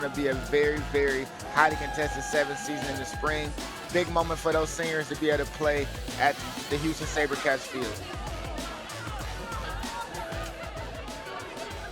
going to be a very, very highly contested seventh season in the spring. Big moment for those seniors to be able to play at the Houston SaberCats field.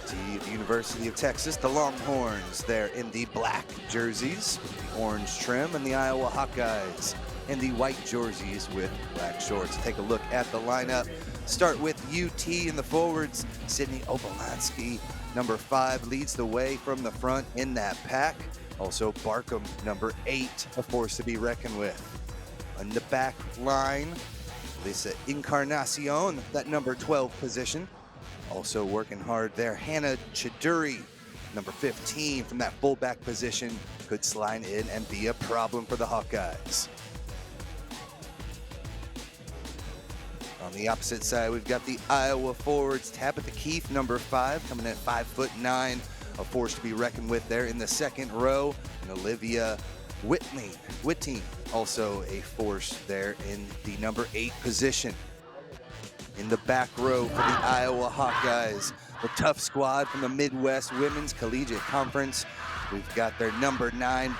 The University of Texas, the Longhorns, there in the black jerseys, the orange trim, and the Iowa Hawkeyes in the white jerseys with black shorts. Take a look at the lineup. Start with UT in the forwards. Sydney Obolansky, number 5, leads the way from the front in that pack. Also Barkham, number 8, a force to be reckoned with. On the back line, Lisa Encarnacion, that number 12 position. Also working hard there, Hannah Chiduri, number 15 from that fullback position, could slide in and be a problem for the Hawkeyes. On the opposite side, we've got the Iowa forwards, Tabitha Keefe, number 5, coming in at 5'9", a force to be reckoned with there in the second row, and Olivia Whitting, also a force there in the number 8 position. In the back row for the Iowa Hawkeyes, the tough squad from the Midwest Women's Collegiate Conference. We've got their number 9,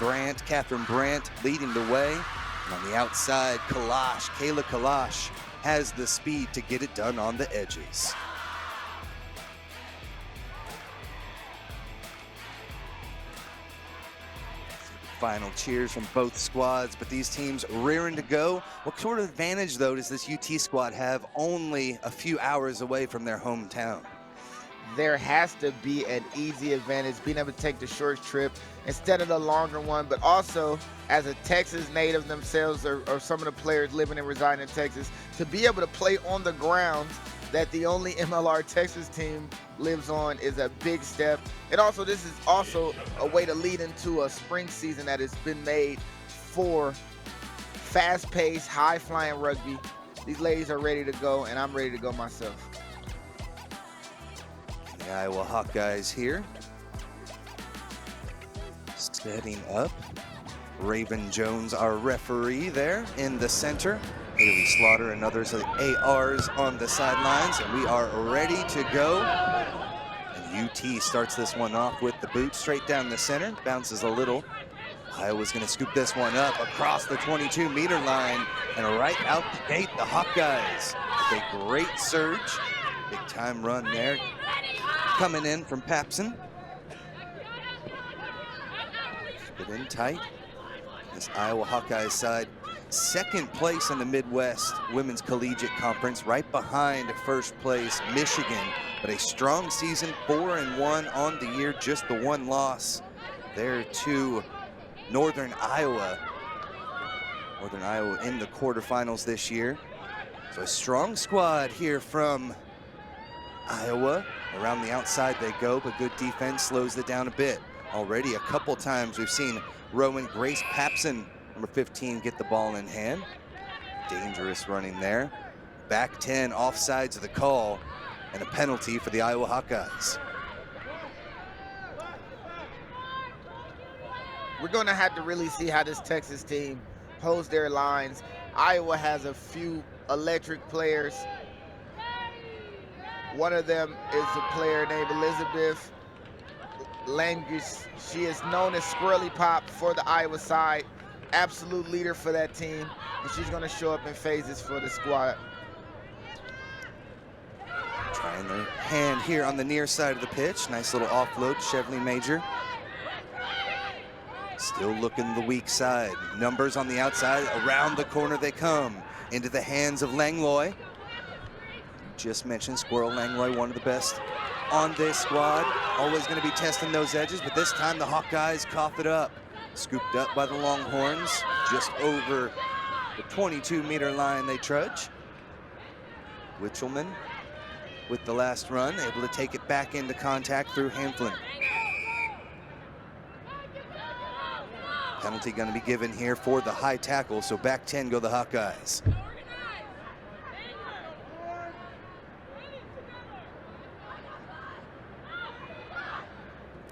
Catherine Brandt, leading the way. And on the outside, Kayla Kalash has the speed to get it done on the edges. Final cheers from both squads, but these teams rearing to go. What sort of advantage, though, does this UT squad have only a few hours away from their hometown? There has to be an easy advantage, being able to take the short trip instead of the longer one, but also as a Texas native themselves or some of the players living and residing in Texas, to be able to play on the ground that the only MLR Texas team lives on is a big step. And also, this is also a way to lead into a spring season that has been made for fast-paced, high-flying rugby. These ladies are ready to go, and I'm ready to go myself. The Iowa Hawkeyes here, setting up. Raven Jones, our referee, there in the center. Haley Slaughter and others of the ARs on the sidelines, and we are ready to go. And UT starts this one off with the boot straight down the center, bounces a little. Iowa's going to scoop this one up across the 22-meter line, and right out the gate, the Hawkeyes with a great surge. Big time run there, coming in from Papson. Keep it in tight. This Iowa Hawkeyes side, second place in the Midwest Women's Collegiate Conference, right behind first place Michigan, but a strong season, 4-1 on the year, just the one loss there to Northern Iowa. Northern Iowa in the quarterfinals this year. So a strong squad here from Iowa. Around the outside they go, but good defense slows it down a bit. Already a couple times we've seen Rowan Grace Papson, number 15, get the ball in hand. Dangerous running there. Back 10, offsides of the call, and a penalty for the Iowa Hawkeyes. We're going to have to really see how this Texas team holds their lines. Iowa has a few electric players. One of them is a player named Elizabeth Langus. She is known as Squirrely Pop for the Iowa side. Absolute leader for that team, and she's going to show up in phases for the squad. Trying their hand here on the near side of the pitch. Nice little offload, Chevley Major. Still looking the weak side. Numbers on the outside, around the corner they come. Into the hands of Langlois. Just mentioned Squirrel Langlois, one of the best on this squad. Always going to be testing those edges, but this time the Hawkeyes cough it up. Scooped up by the Longhorns, just over the 22-meter line they trudge. Witchelman with the last run, able to take it back into contact through Hanflin. Penalty going to be given here for the high tackle, so back 10 go the Hawkeyes.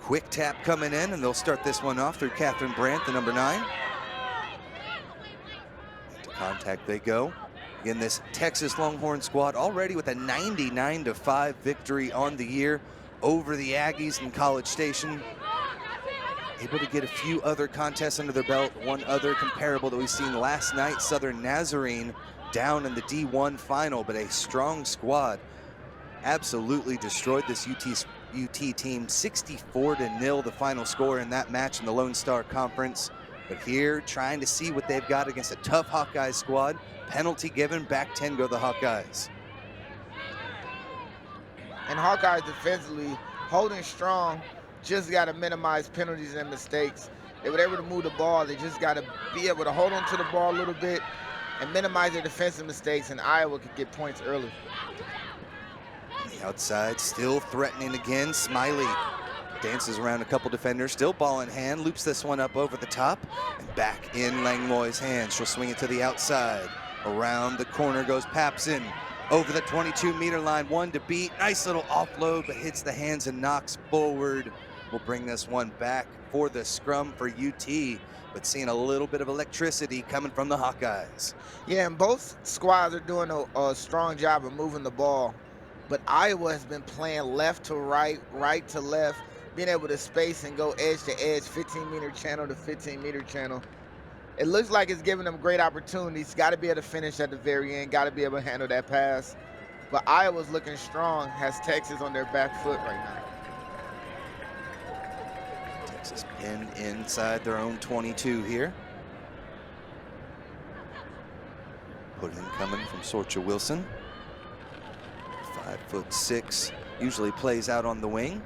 Quick tap coming in, and they'll start this one off through Catherine Brandt, the number 9. Into contact they go. Again, this Texas Longhorn squad already with a 99-5 victory on the year over the Aggies in College Station. able to get a few other contests under their belt. One other comparable that we've seen last night, Southern Nazarene down in the D1 final, but a strong squad absolutely destroyed this UT team. 64-0 the final score in that match in the Lone Star Conference. But here, trying to see what they've got against a tough Hawkeyes squad. Penalty given, back 10 go the Hawkeyes. And Hawkeyes defensively holding strong, just got to minimize penalties and mistakes. They were able to move the ball. They just got to be able to hold on to the ball a little bit and minimize their defensive mistakes, and Iowa could get points early. On the outside, still threatening again. Smiley dances around a couple defenders, still ball in hand, loops this one up over the top, and back in Langlois' hands. She'll swing it to the outside. Around the corner goes Papson. Over the 22-meter line, one to beat. Nice little offload, but hits the hands and knocks forward. We'll bring this one back for the scrum for UT, but seeing a little bit of electricity coming from the Hawkeyes. Yeah, and both squads are doing a strong job of moving the ball, but Iowa has been playing left to right, right to left, being able to space and go edge to edge, 15-meter channel to 15-meter channel. It looks like it's giving them great opportunities. Got to be able to finish at the very end, got to be able to handle that pass. But Iowa's looking strong, has Texas on their back foot right now. Texas pinned inside their own 22 here. Put in coming from Sorcha Wilson. 5'6", usually plays out on the wing.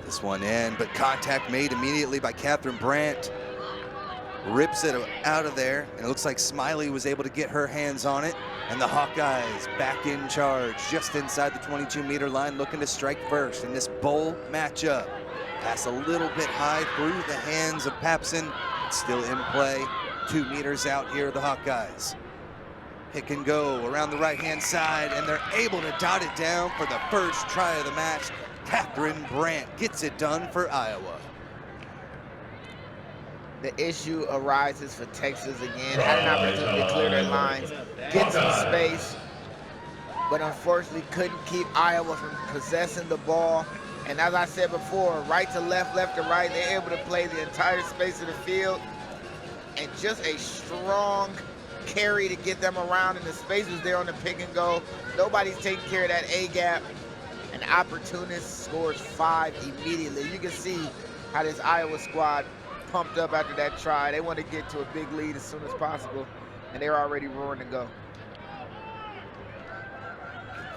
This one in, but contact made immediately by Catherine Brandt. Rips it out of there, and it looks like Smiley was able to get her hands on it. And the Hawkeyes back in charge, just inside the 22-meter line, looking to strike first in this bowl matchup. Pass a little bit high through the hands of Papson. It's still in play. 2 meters out here, the Hawkeyes. Pick and go around the right-hand side, and they're able to dot it down for the first try of the match. Catherine Brandt gets it done for Iowa. The issue arises for Texas again. Had an opportunity to clear their lines, get some space, but unfortunately couldn't keep Iowa from possessing the ball. And as I said before, right to left, left to right, they're able to play the entire space of the field. And just a strong carry to get them around, and the space was there on the pick and go. Nobody's taking care of that A-gap. An opportunist scores 5 immediately. You can see how this Iowa squad pumped up after that try. They want to get to a big lead as soon as possible, and they're already roaring to go.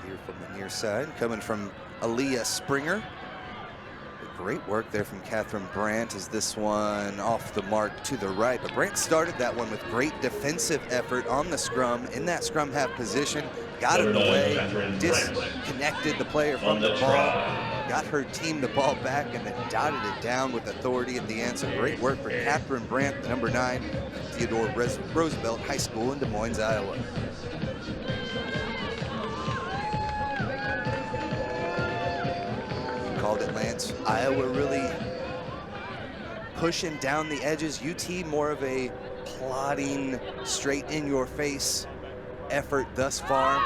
Here from the near side, coming from Aaliyah Springer. Great work there from Catherine Brandt as this one off the mark to the right. But Brandt started that one with great defensive effort on the scrum, in that scrum half position, got it away, disconnected the player from the ball, got her team the ball back, and then dotted it down with authority at the end. So great work for Catherine Brandt, the number 9, Theodore Roosevelt High School in Des Moines, Iowa. Called it, Lance. Iowa really pushing down the edges. UT more of a plodding, straight in your face effort thus far.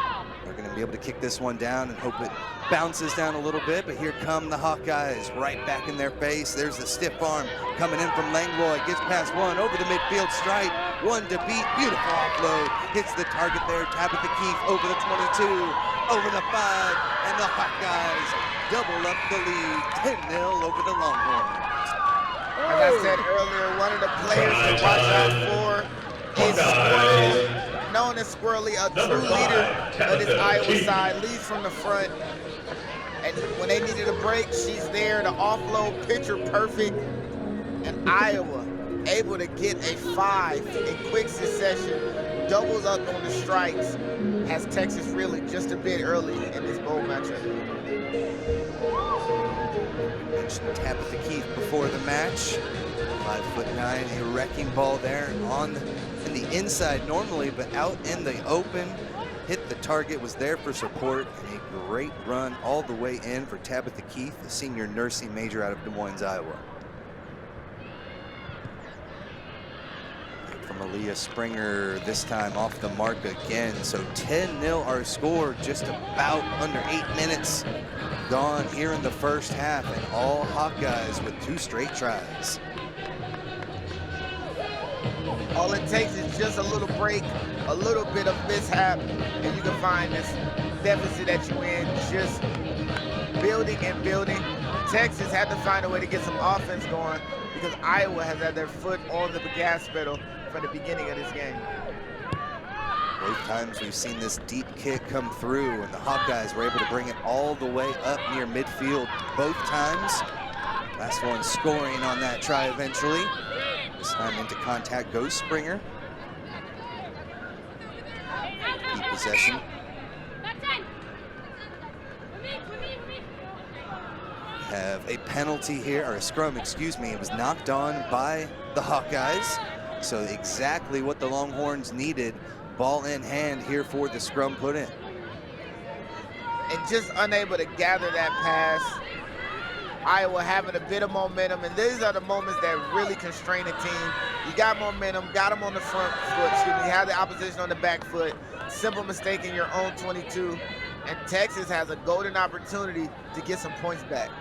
They're going to be able to kick this one down and hope it bounces down a little bit, but here come the Hawkeyes right back in their face. There's the stiff arm coming in from Langlois. Gets past one over the midfield stripe. One to beat. Beautiful offload. Hits the target there. Tabitha Keefe over the 22, over the 5, and the Hawkeyes double up the lead, 10-0 over the Longhorns. As I said earlier, one of the players to watch out for is Squirrely, known as Squirrely, a true leader of this Iowa side, leads from the front. And when they needed a break, she's there to offload, picture perfect. And Iowa able to get a 5 in quick succession, doubles up on the strikes, has Texas really just a bit early in this bowl matchup. Mentioned Tabitha Keefe before the match. 5'9", a wrecking ball there in the inside normally, but out in the open. Hit the target, was there for support, and a great run all the way in for Tabitha Keefe, the senior nursing major out of Des Moines, Iowa. From Malia Springer this time off the mark again. So 10-0 our score, just about under 8 minutes gone here in the first half, and all Hawkeyes with 2 straight tries. All it takes is just a little break, a little bit of mishap, and you can find this deficit that you're in, just building and building. Texas had to find a way to get some offense going because Iowa has had their foot on the gas pedal from the beginning of this game. Both times we've seen this deep kick come through, and the Hawkeyes were able to bring it all the way up near midfield both times. Last one scoring on that try eventually. This time into contact goes Springer. Keep possession. Have a penalty here, or a scrum, excuse me. It was knocked on by the Hawkeyes. So exactly what the Longhorns needed. Ball in hand here for the scrum put in. And just unable to gather that pass. Iowa having a bit of momentum, and these are the moments that really constrain a team. You got momentum, got them on the front foot, you have the opposition on the back foot. Simple mistake in your own 22, and Texas has a golden opportunity to get some points back.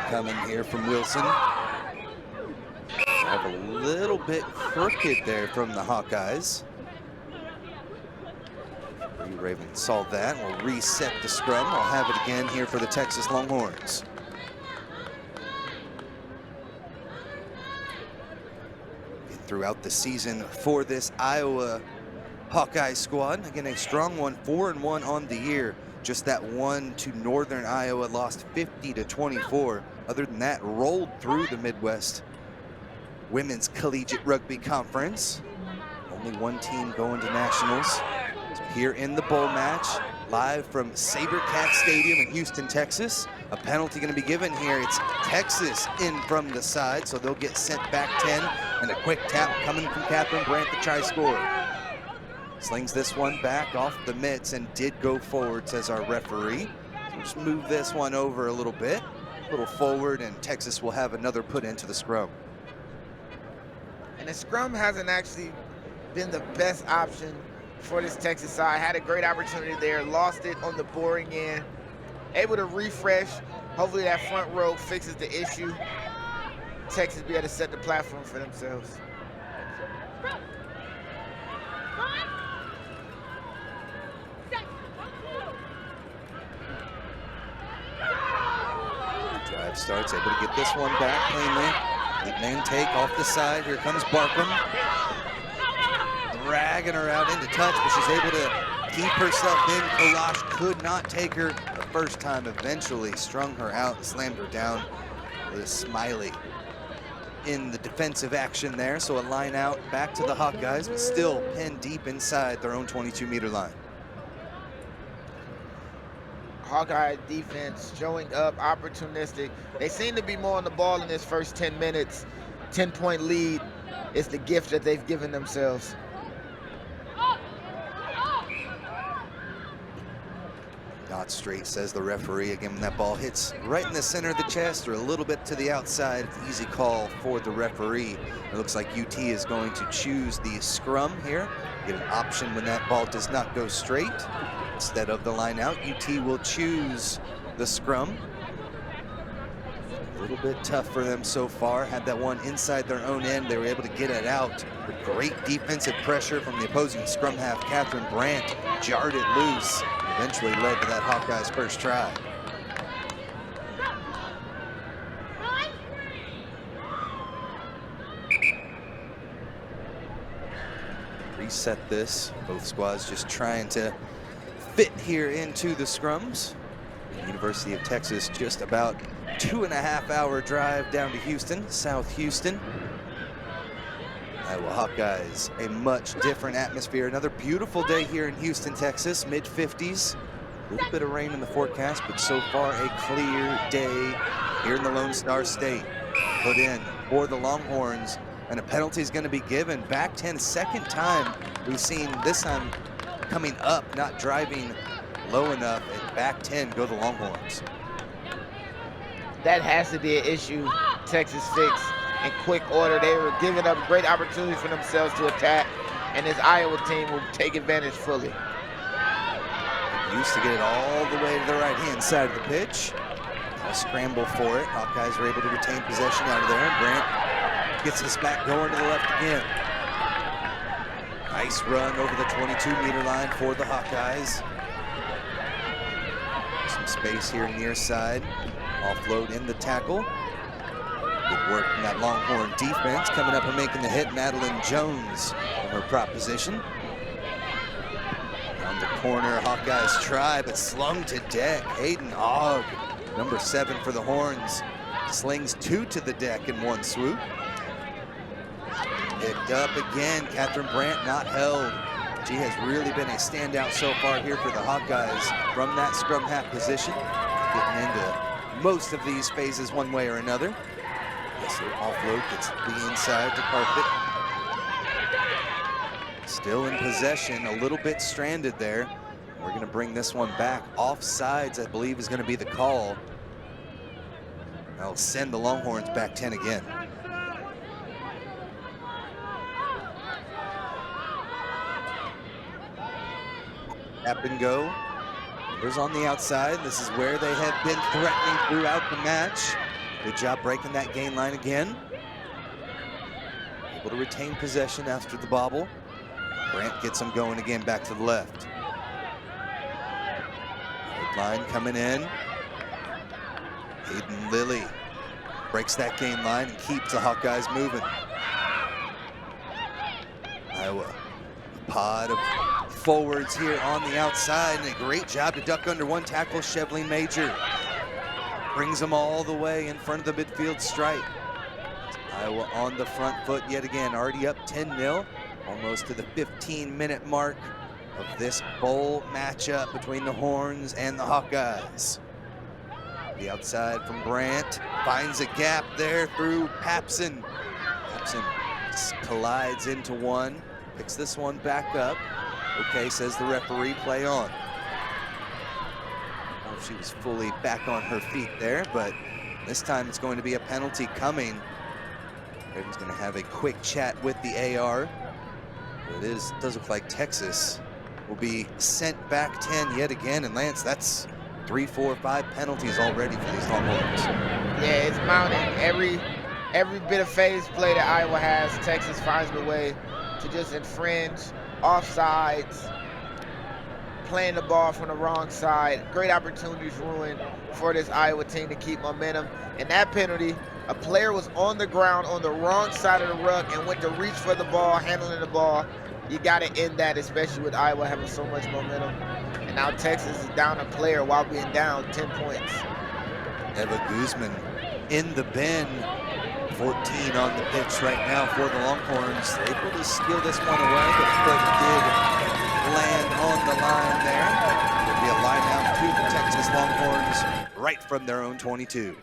Coming here from Wilson. Have a little bit crooked there from the Hawkeyes. Raven saw that. We'll reset the scrum. We'll have it again here for the Texas Longhorns. Throughout the season for this Iowa Hawkeye squad, again a strong one, 4-1 on the year. Just that one to Northern Iowa, lost 50-24. Other than that, rolled through the Midwest Women's Collegiate Rugby Conference. Only one team going to nationals. So here in the bowl match, live from SaberCat Stadium in Houston, Texas. A penalty going to be given here. It's Texas in from the side, so they'll get sent back 10. And a quick tap coming from Catherine Brandt, the try scorer. Slings this one back off the mitts and did go forward, says our referee. So just move this one over a little bit, a little forward, and Texas will have another put into the scrum. And the scrum hasn't actually been the best option for this Texas side. Had a great opportunity there, lost it on the boring end. Able to refresh. Hopefully that front row fixes the issue. Texas be able to set the platform for themselves. Drive starts, able to get this one back cleanly. 8-man take off the side. Here comes Barkham. Dragging her out into touch, but she's able to keep herself in. Kalash could not take her the first time. Eventually strung her out and slammed her down with a smiley in the defensive action there. So a line out back to the Hawkeyes, but still pinned deep inside their own 22-meter line. Hawkeye defense showing up, opportunistic. They seem to be more on the ball in this first 10 minutes. 10-point lead is the gift that they've given themselves. Not straight, says the referee. Again, when that ball hits right in the center of the chest or a little bit to the outside, it's an easy call for the referee. It looks like UT is going to choose the scrum here. Get an option when that ball does not go straight. Instead of the line out, UT will choose the scrum. A little bit tough for them so far. Had that one inside their own end. They were able to get it out. With great defensive pressure from the opposing scrum half, Catherine Brandt jarred it loose. Eventually led to that Hawkeyes first try. Reset this. Both squads just trying to fit here into the scrums. The University of Texas just about 2.5-hour drive down to Houston, South Houston. Iowa Hawkeyes, a much different atmosphere. Another beautiful day here in Houston, Texas, mid-50s. A little bit of rain in the forecast, but so far a clear day here in the Lone Star State. Put in for the Longhorns, and a penalty is going to be given. Back 10, second time we've seen, this time coming up, not driving low enough, and back 10 go the Longhorns. That has to be an issue Texas fix in quick order. They were giving up great opportunities for themselves to attack, and this Iowa team will take advantage fully. Used to get it all the way to the right-hand side of the pitch. A scramble for it. Hawkeyes are able to retain possession out of there. Brant gets this back going to the left again. Nice run over the 22-meter line for the Hawkeyes. Some space here near side. Offload in the tackle. Good work from that Longhorn defense. Coming up and making the hit, Madeline Jones from her prop position. Down the corner, Hawkeyes try, but slung to deck. Hayden Ogg, number 7 for the Horns, slings 2 to the deck in one swoop. Picked up again, Catherine Brant not held. She has really been a standout so far here for the Hawkeyes from that scrum half position. Getting into most of these phases one way or another. Yes, their offload gets the inside to Carpet. Still in possession, a little bit stranded there. We're going to bring this one back. Offsides, I believe, is going to be the call. That'll send the Longhorns back 10 again. Tap and go. Numbers on the outside. This is where they have been threatening throughout the match. Good job breaking that gain line again. Able to retain possession after the bobble. Brant gets them going again back to the left. Good line coming in. Hayden Lilly breaks that gain line and keeps the Hawkeyes moving. Iowa, a pod of forwards here on the outside, and a great job to duck under one tackle. Chevleen Major brings them all the way in front of the midfield stripe. Iowa on the front foot yet again, already up 10-0, almost to the 15-minute mark of this bowl matchup between the Horns and the Hawkeyes. The outside from Brant finds a gap there through Papson. Papson collides into one, picks this one back up. Okay, says the referee, play on. I don't know if she was fully back on her feet there, but this time it's going to be a penalty coming. Raven's going to have a quick chat with the AR. It does look like Texas will be sent back 10 yet again. And Lance, that's 3, 4, 5 penalties already for these Longhorns. Yeah, it's mounting. Every bit of phase play that Iowa has, Texas finds a way to just infringe. Offsides, playing the ball from the wrong side. Great opportunities ruined for this Iowa team to keep momentum. And that penalty, a player was on the ground on the wrong side of the ruck and went to reach for the ball, handling the ball. You got to end that, especially with Iowa having so much momentum. And now Texas is down a player while being down 10 points. Eva Guzman in the bin. 14 on the pitch right now for the Longhorns. They're able to steal this one away, but foot did land on the line there. There'll be a line out to the Texas Longhorns right from their own 22.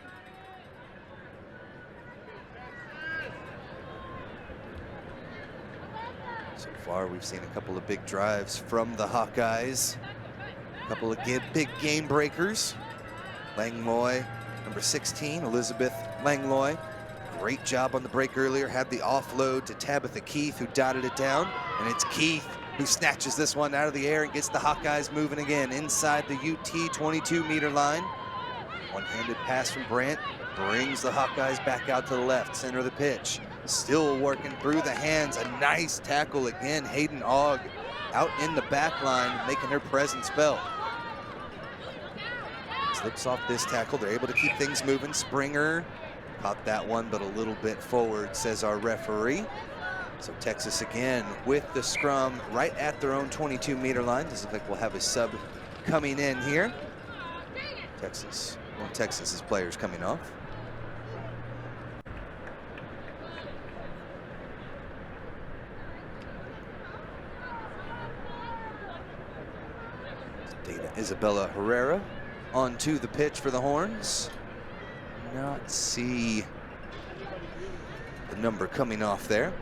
So far, we've seen a couple of big drives from the Hawkeyes. A couple of big game breakers. Langlois, number 16, Elizabeth Langlois. Great job on the break earlier, had the offload to Tabitha Keith, who dotted it down, and it's Keith who snatches this one out of the air and gets the Hawkeyes moving again inside the UT 22-meter line. One-handed pass from Brant brings the Hawkeyes back out to the left, center of the pitch. Still working through the hands, a nice tackle again. Hayden Ogg out in the back line, making her presence felt. Slips off this tackle, they're able to keep things moving. Springer caught that one, but a little bit forward, says our referee. So Texas again with the scrum right at their own 22-meter line. Doesn't look like we'll have a sub coming in here. Texas's players coming off. Dana Isabella Herrera onto the pitch for the Horns. Not see the number coming off there.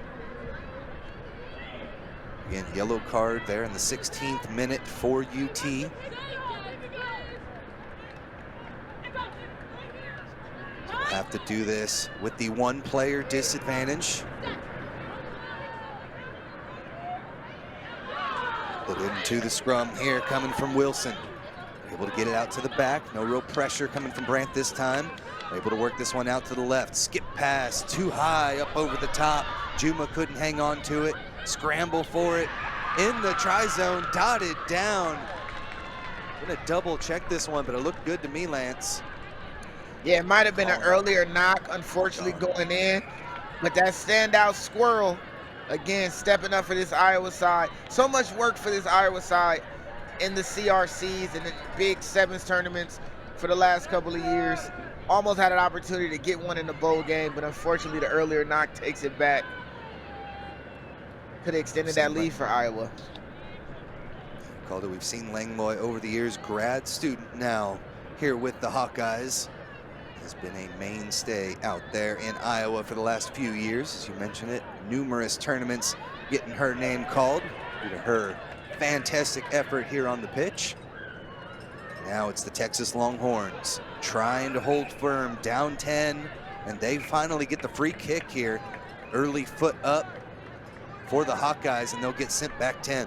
Again, yellow card there in the 16th minute for UT. Have to do this with the one player disadvantage. Put into the scrum here coming from Wilson. Able to get it out to the back. No real pressure coming from Brandt this time. Able to work this one out to the left. Skip pass, too high up over the top. Juma couldn't hang on to it. Scramble for it. In the tri-zone, dotted down. Gonna double check this one, but it looked good to me, Lance. Yeah, it might have been an earlier knock, unfortunately, going in. But that standout Squirrel, again, stepping up for this Iowa side. So much work for this Iowa side in the CRCs and the Big Sevens tournaments for the last couple of years. Almost had an opportunity to get one in the bowl game, but unfortunately the earlier knock takes it back. Could have extended that lead for Iowa. Calder, we've seen Langlois over the years, grad student now here with the Hawkeyes. Has been a mainstay out there in Iowa for the last few years. As you mentioned it, numerous tournaments getting her name called due to her fantastic effort here on the pitch. Now it's the Texas Longhorns trying to hold firm, down 10, and they finally get the free kick here. Early foot up for the Hawkeyes, and they'll get sent back 10.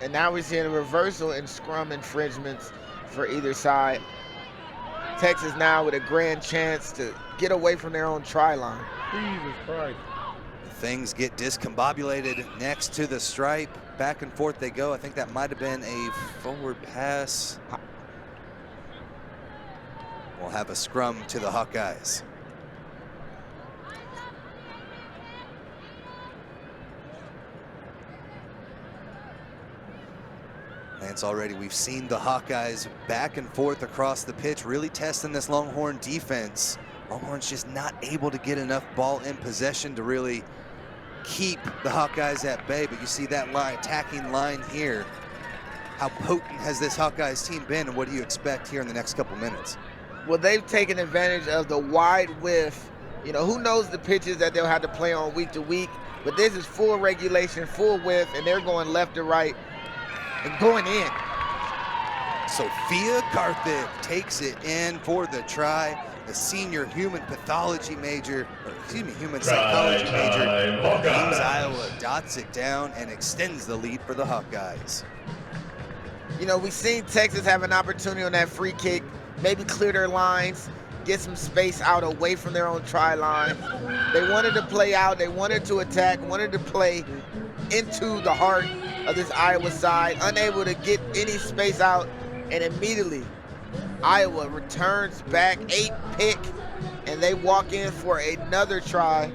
And now we're seeing a reversal in scrum infringements for either side. Texas now with a grand chance to get away from their own try line. Jesus Christ. Things get discombobulated next to the stripe. Back and forth they go. I think that might have been a forward pass. We'll have a scrum to the Hawkeyes. Lance, already we've seen the Hawkeyes back and forth across the pitch, really testing this Longhorn defense. Longhorns just not able to get enough ball in possession to really keep the Hawkeyes at bay, but you see that attacking line here. How potent has this Hawkeyes team been, and what do you expect here in the next couple minutes? Well, they've taken advantage of the wide width. You know, who knows the pitches that they'll have to play on week to week, but this is full regulation, full width, and they're going left to right and going in. Sophia Karthik takes it in for the try. The senior human pathology major, or excuse me, human psychology major, Ames, Iowa, dots it down and extends the lead for the Hawkeyes. You know, we've seen Texas have an opportunity on that free kick, maybe clear their lines, get some space out away from their own try line. They wanted to play out, they wanted to attack, wanted to play into the heart of this Iowa side, unable to get any space out, and immediately Iowa returns back, 8 pick, and they walk in for another try.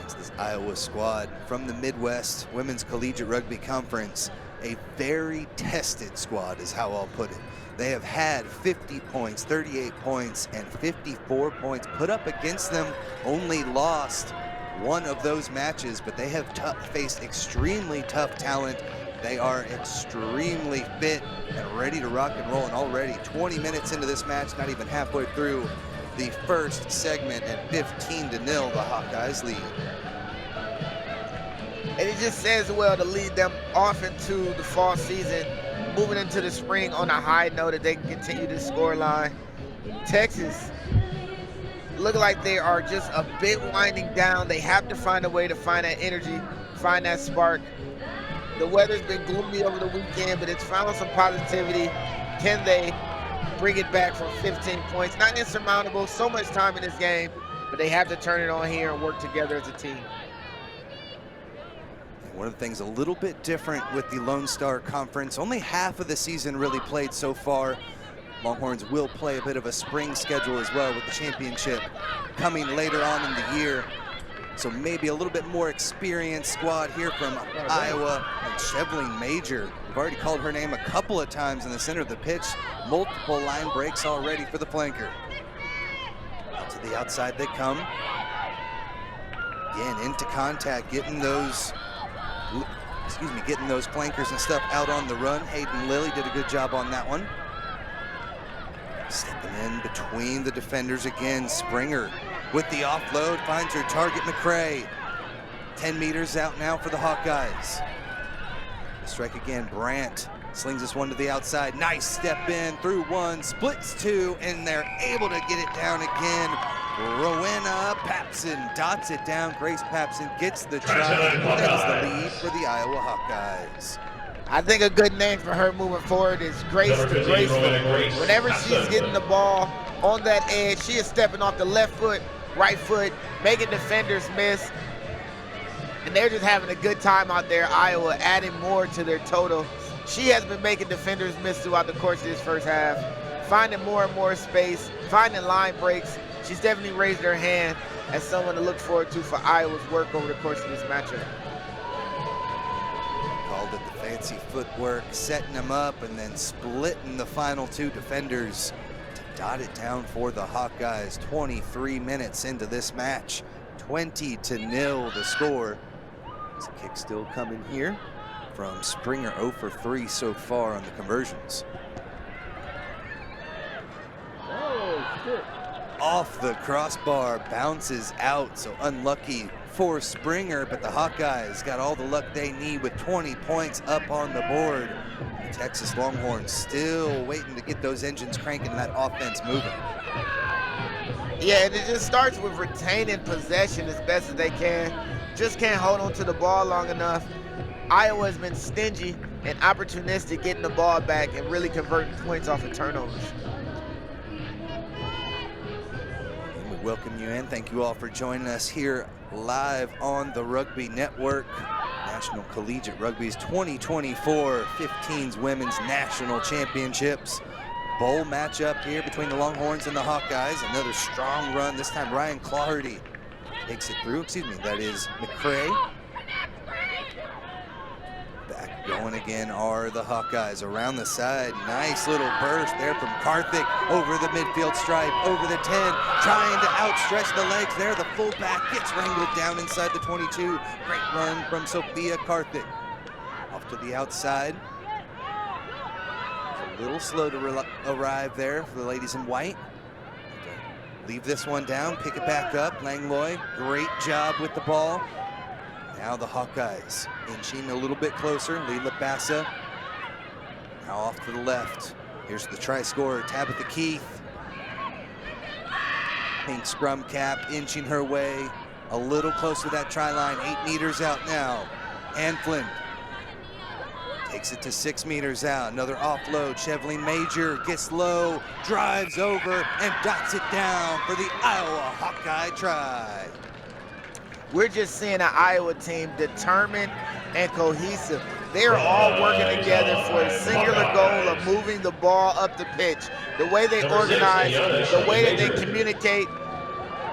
It's this Iowa squad from the Midwest Women's Collegiate Rugby Conference. A very tested squad is how I'll put it. They have had 50 points, 38 points, and 54 points put up against them, only lost one of those matches, but they have faced extremely tough talent. They are extremely fit and ready to rock and roll, and already 20 minutes into this match, not even halfway through the first segment, at 15-0, the Hawkeyes lead. And it just says well to lead them off into the fall season, moving into the spring on a high note that they can continue this score line. Texas look like they are just a bit winding down. They have to find a way to find that energy, find that spark. The weather's been gloomy over the weekend, but it's found some positivity. Can they bring it back from 15 points? Not insurmountable, so much time in this game, but they have to turn it on here and work together as a team. One of the things a little bit different with the Lone Star Conference, only half of the season really played so far. Longhorns will play a bit of a spring schedule as well, with the championship coming later on in the year. So maybe a little bit more experienced squad here from Iowa. And Chevleen Major, we've already called her name a couple of times in the center of the pitch. Multiple line breaks already for the flanker. Out to the outside they come. Again, into contact, getting those flankers and stuff out on the run. Hayden Lilly did a good job on that one. Stepping in between the defenders again. Springer with the offload finds her target, McCray. 10 meters out now for the Hawkeyes. Strike again, Brandt slings this one to the outside. Nice step in, through one, splits two, and they're able to get it down again. Rowena Papson dots it down. Grace Papson gets the try. That's the lead for the Iowa Hawkeyes. I think a good name for her moving forward is Grace the Graceful. Whenever she's getting the ball on that edge, she is stepping off the left foot, right foot, making defenders miss. And they're just having a good time out there, Iowa, adding more to their total. She has been making defenders miss throughout the course of this first half, finding more and more space, finding line breaks. She's definitely raised her hand as someone to look forward to for Iowa's work over the course of this matchup. Called it the fancy footwork, setting them up and then splitting the final two defenders to dot it down for the Hawkeyes. 23 minutes into this match, 20-0 the score. This kick still coming here from Springer, 0 for 3 so far on the conversions. Off the crossbar, bounces out, so unlucky for Springer, but the Hawkeyes got all the luck they need with 20 points up on the board. The Texas Longhorns still waiting to get those engines cranking and that offense moving. Yeah, and it just starts with retaining possession as best as they can. Just can't hold on to the ball long enough. Iowa has been stingy and opportunistic getting the ball back and really converting points off of turnovers. And we welcome you in. Thank you all for joining us here live on the Rugby Network. National Collegiate Rugby's 2024 15s Women's National Championships. Bowl matchup here between the Longhorns and the Hawkeyes. Another strong run. This time Ryan Clardy takes it through. That is McCray. Back going again are the Hawkeyes around the side. Nice little burst there from Karthik over the midfield stripe, over the 10, trying to outstretch the legs there. The fullback gets wrangled down inside the 22. Great run from Sophia Karthik. Off to the outside. A little slow to arrive there for the ladies in white. Leave this one down, pick it back up. Langlois, great job with the ball. Now the Hawkeyes inching a little bit closer. Leila Bassa now off to the left. Here's the try scorer, Tabitha Keith. Pink scrum cap inching her way a little close to that try line. 8 meters out now. Hanflin takes it to 6 meters out. Another offload. Cheveline Major gets low, drives over, and dots it down for the Iowa Hawkeye try. We're just seeing an Iowa team determined and cohesive. They are all working together for a singular goal of moving the ball up the pitch. The way they organize, the way that they communicate.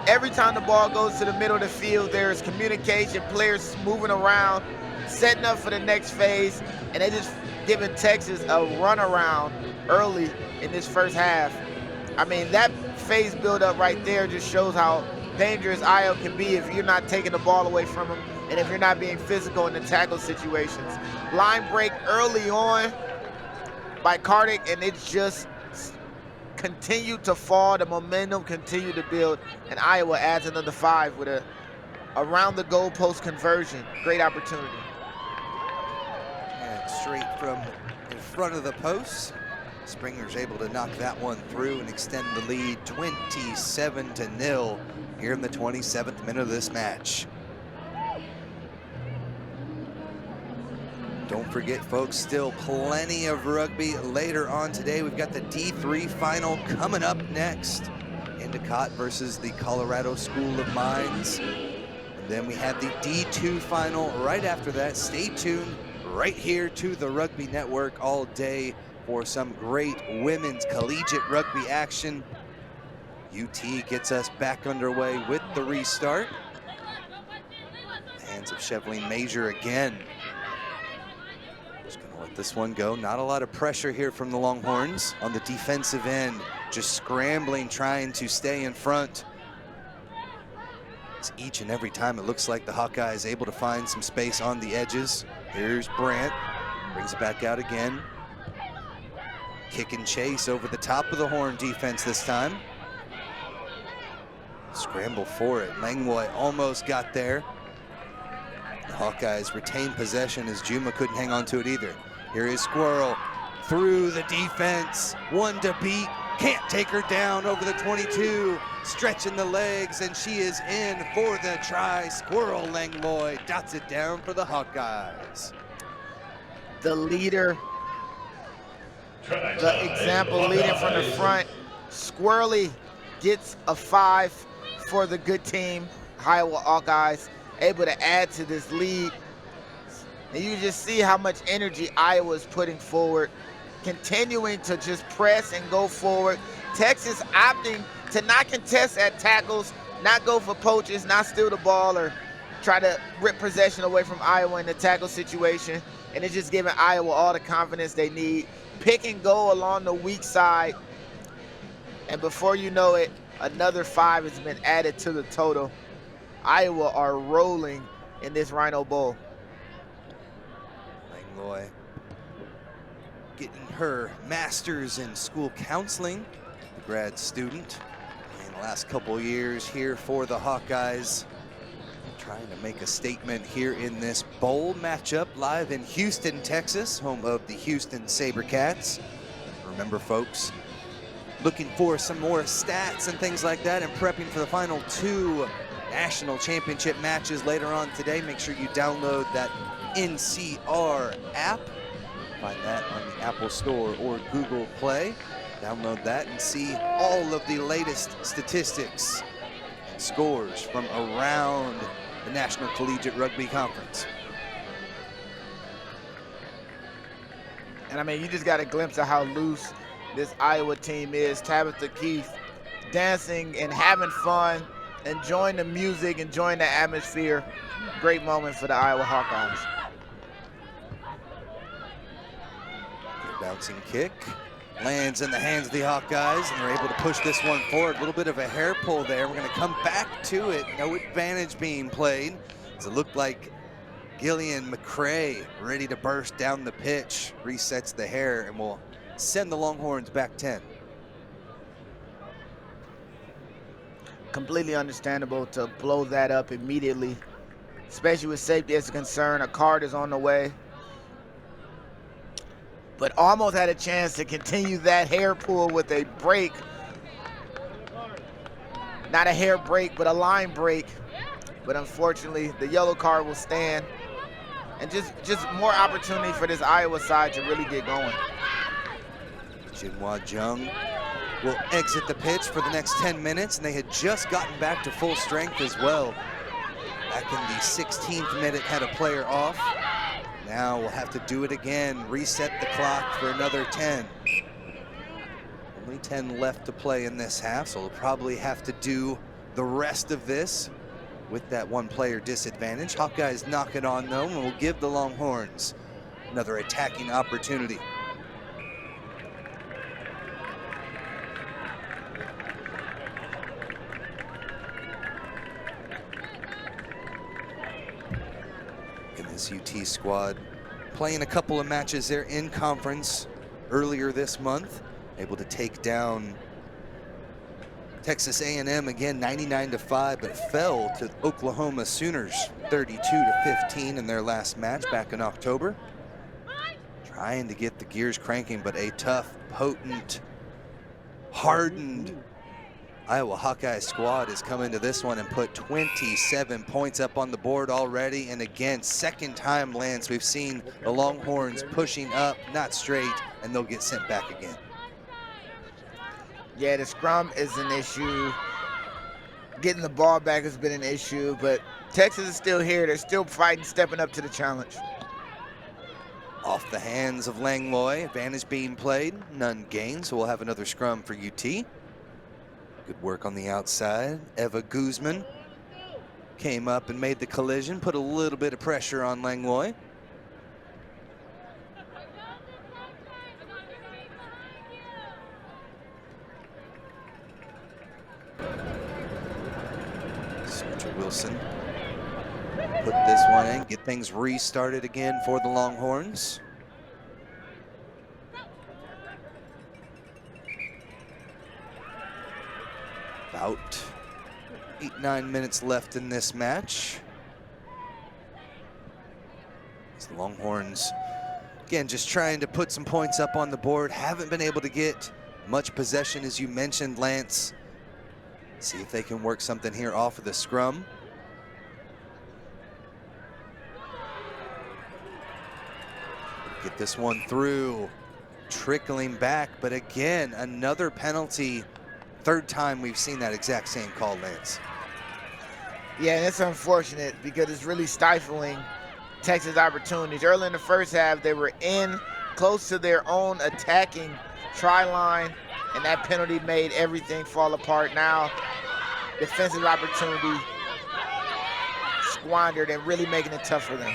Every time the ball goes to the middle of the field, there is communication, players moving around, setting up for the next phase, and they just giving Texas a runaround early in this first half. I mean, that phase buildup right there just shows how dangerous Iowa can be if you're not taking the ball away from them and if you're not being physical in the tackle situations. Line break early on by Karthik, and it's just continued to fall. The momentum continued to build, and Iowa adds another 5 with a around the goalpost conversion. Great opportunity. And straight from in front of the post. Springer's able to knock that one through and extend the lead 27-0 here in the 27th minute of this match. Don't forget, folks, still plenty of rugby later on today. We've got the D3 final coming up next. Endicott versus the Colorado School of Mines. And then we have the D2 final right after that. Stay tuned right here to the Rugby Network all day for some great women's collegiate rugby action. UT gets us back underway with the restart. Hands of Cheveline Major again. Just gonna let this one go. Not a lot of pressure here from the Longhorns on the defensive end. Just scrambling, trying to stay in front. It's each and every time it looks like the Hawkeye is able to find some space on the edges. Here's Brandt, brings it back out again. kick and chase over the top of the Horn defense this time. Scramble for it. Langlois almost got there. The Hawkeyes retain possession as Juma couldn't hang on to it either. Here is Squirrel through the defense. One to beat. Can't take her down over the 22. Stretching the legs, and she is in for the try. Squirrel Langlois dots it down for the Hawkeyes. The leader, the example leading from the front. Squirrely gets a 5 for the good team, Iowa Hawkeyes, able to add to this lead. And you just see how much energy Iowa is putting forward, continuing to just press and go forward. Texas opting to not contest at tackles, not go for poaches, not steal the ball or try to rip possession away from Iowa in the tackle situation. And it's just giving Iowa all the confidence they need. Pick and go along the weak side. And before you know it, another 5 has been added to the total. Iowa are rolling in this Rhino Bowl. Langlois getting her master's in school counseling, the grad student. In the last couple years here for the Hawkeyes, trying to make a statement here in this bowl matchup live in Houston, Texas, home of the Houston SaberCats. Remember, folks, looking for some more stats and things like that and prepping for the final 2 national championship matches later on today. Make sure you download that NCR app. Find that on the Apple Store or Google Play. Download that and see all of the latest statistics and scores from around the National Collegiate Rugby Conference. And I mean, you just got a glimpse of how loose this Iowa team is. Tabitha Keith dancing and having fun, enjoying the music, enjoying the atmosphere. Great moment for the Iowa Hawkeyes. Bouncing kick lands in the hands of the Hawkeyes, and they're able to push this one forward. A little bit of a hair pull there. We're going to come back to it. No advantage being played. As it looked like Gillian McCray ready to burst down the pitch. Resets the hair and will send the Longhorns back 10. Completely understandable to blow that up immediately, especially with safety as a concern. A card is on the way. But almost had a chance to continue that hair pull with a break. Not a hair break, but a line break. But unfortunately, the yellow card will stand. And just more opportunity for this Iowa side to really get going. Jinhua Jung will exit the pitch for the next 10 minutes, and they had just gotten back to full strength as well. Back in the 16th minute, had a player off. Now we'll have to do it again, reset the clock for another 10. Only 10 left to play in this half, so we'll probably have to do the rest of this with that 1 player disadvantage. Hawkeyes knock it on though, and will give the Longhorns another attacking opportunity. This UT squad playing a couple of matches there in conference earlier this month, able to take down Texas A&M again 99-5, but fell to Oklahoma Sooners 32-15 in their last match back in October. Trying to get the gears cranking, but a tough, potent, hardened Iowa Hawkeye squad has come into this one and put 27 points up on the board already. And again, second time, Lance, we've seen the Longhorns pushing up, not straight, and they'll get sent back again. Yeah, the scrum is an issue. Getting the ball back has been an issue, but Texas is still here. They're still fighting, stepping up to the challenge. Off the hands of Langlois, advantage being played, none gained, so we'll have another scrum for UT. Good work on the outside. Eva Guzman came up and made the collision, put a little bit of pressure on Langlois. Sergio Wilson put this one in, get things restarted again for the Longhorns. About 8-9 minutes left in this match. As the Longhorns, again, just trying to put some points up on the board. Haven't been able to get much possession, as you mentioned, Lance. See if they can work something here off of the scrum. Get this one through, trickling back, but again, another penalty. Third time we've seen that exact same call, Lance. Yeah, and it's unfortunate because it's really stifling Texas opportunities. Early in the first half, they were in close to their own attacking try line, and that penalty made everything fall apart. Now, defensive opportunity squandered and really making it tough for them.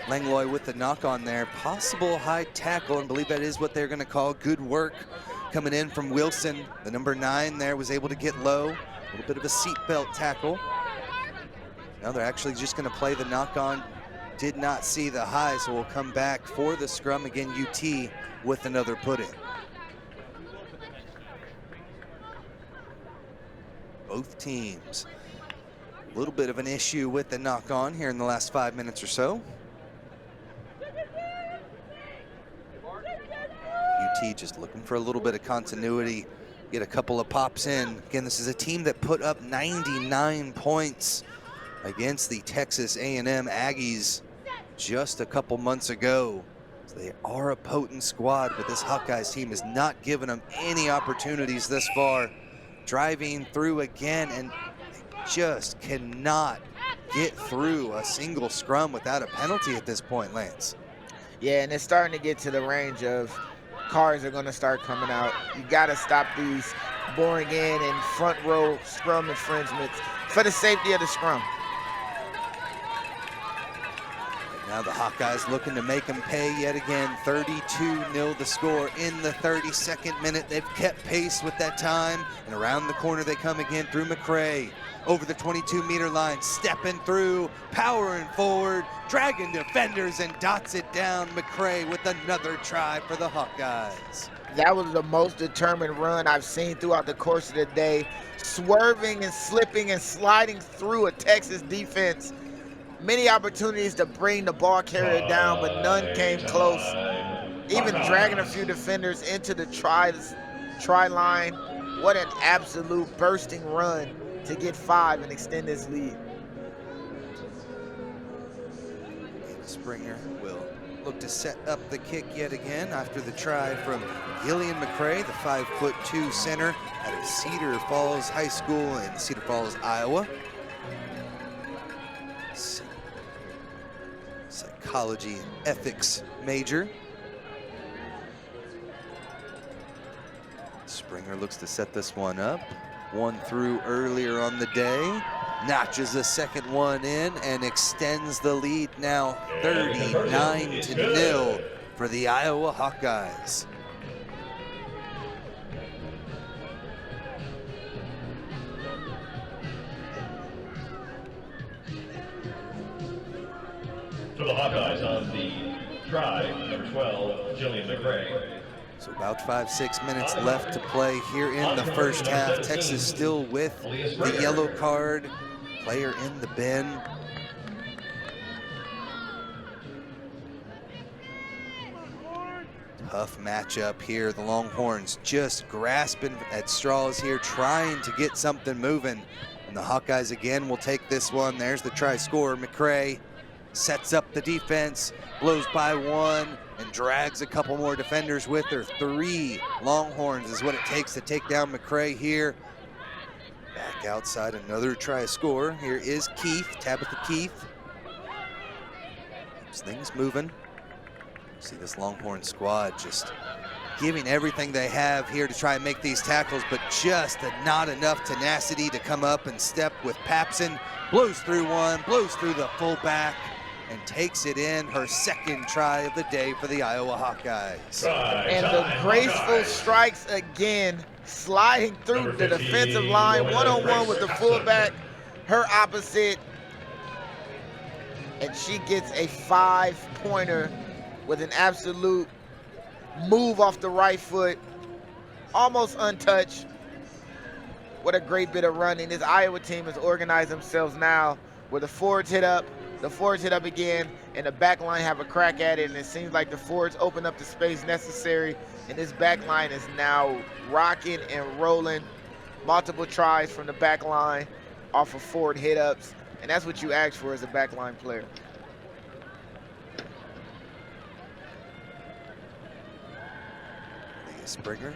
Langlois with the knock on there. Possible high tackle, and believe that is what they're going to call. Good work coming in from Wilson. The number 9 there was able to get low. A little bit of a seatbelt tackle. Now they're actually just going to play the knock on. Did not see the high, so we'll come back for the scrum. Again, UT with another put in. Both teams. A little bit of an issue with the knock on here in the last 5 minutes or so. UT just looking for a little bit of continuity, get a couple of pops in. Again, this is a team that put up 99 points against the Texas A&M Aggies just a couple months ago. So they are a potent squad, but this Hawkeyes team has not given them any opportunities this far. Driving through again, and just cannot get through a single scrum without a penalty at this point, Lance. Yeah, and it's starting to get to the range of cars are going to start coming out. You got to stop these boring in and front row scrum infringements for the safety of the scrum. Now the Hawkeyes looking to make them pay yet again. 32-0 the score in the 32nd minute. They've kept pace with that time, and around the corner they come again through McCray. Over the 22-meter line, stepping through, powering forward, dragging defenders, and dots it down. McCray with another try for the Hawkeyes. That was the most determined run I've seen throughout the course of the day. Swerving and slipping and sliding through a Texas defense. Many opportunities to bring the ball carrier down, but none came close. Even dragging a few defenders into the try line. What an absolute bursting run to get 5 and extend this lead. Springer will look to set up the kick yet again after the try from Gillian McCray, the 5'2" center out of Cedar Falls High School in Cedar Falls, Iowa. Psychology and ethics major. Springer looks to set this one up. One through earlier on the day. Notches the second one in and extends the lead now 39-0 for the Iowa Hawkeyes. For the Hawkeyes on the try, number 12, Jillian McCray. So about 5-6 minutes left to play here in the first half. Texas still with the yellow card. Player in the bin. Tough matchup here. The Longhorns just grasping at straws here, trying to get something moving. And the Hawkeyes again will take this one. There's the try scorer, McCray. Sets up the defense, blows by one, and drags a couple more defenders with her. 3 Longhorns is what it takes to take down McCray here. Back outside, another try score. Here is Keith, Tabitha Keith. Keeps things moving. See this Longhorn squad just giving everything they have here to try and make these tackles, but just not enough tenacity to come up and step with Papson. Blows through one, blows through the fullback, and takes it in, her second try of the day for the Iowa Hawkeyes. And the graceful strikes again, sliding through the defensive line, one-on-one with the fullback, her opposite, and she gets a 5-pointer with an absolute move off the right foot, almost untouched. what a great bit of running. This Iowa team has organized themselves now where the forwards hit up again, and the back line have a crack at it, and it seems like the forwards open up the space necessary, and this back line is now rocking and rolling. Multiple tries from the back line off of forward hit-ups, and that's what you ask for as a back line player. Leah Springer.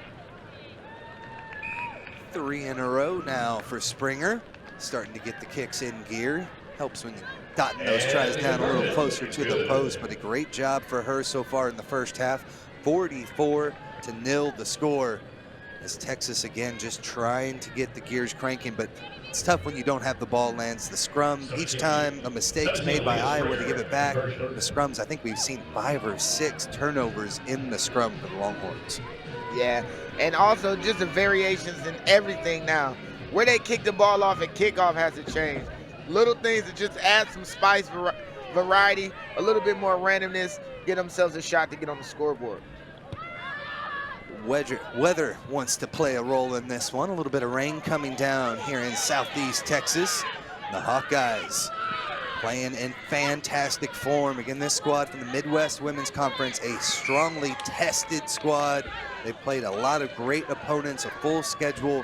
3 in a row now for Springer. Starting to get the kicks in gear. Helps when dotting those tries down a little closer to the post, but a great job for her so far in the first half. 44-0 the score, as Texas again just trying to get the gears cranking, but it's tough when you don't have the ball. Lands the scrum each time. A mistake's made by Iowa to give it back. The scrums, I think we've seen 5 or 6 turnovers in the scrum for the Longhorns. Yeah, and also just the variations in everything now. Where they kick the ball off at kickoff has to change. Little things that just add some spice, variety, a little bit more randomness, get themselves a shot to get on the scoreboard. Weather wants to play a role in this one. A little bit of rain coming down here in southeast Texas. The Hawkeyes playing in fantastic form. Again, this squad from the Midwest Women's Conference, a strongly tested squad. They've played a lot of great opponents, a full schedule,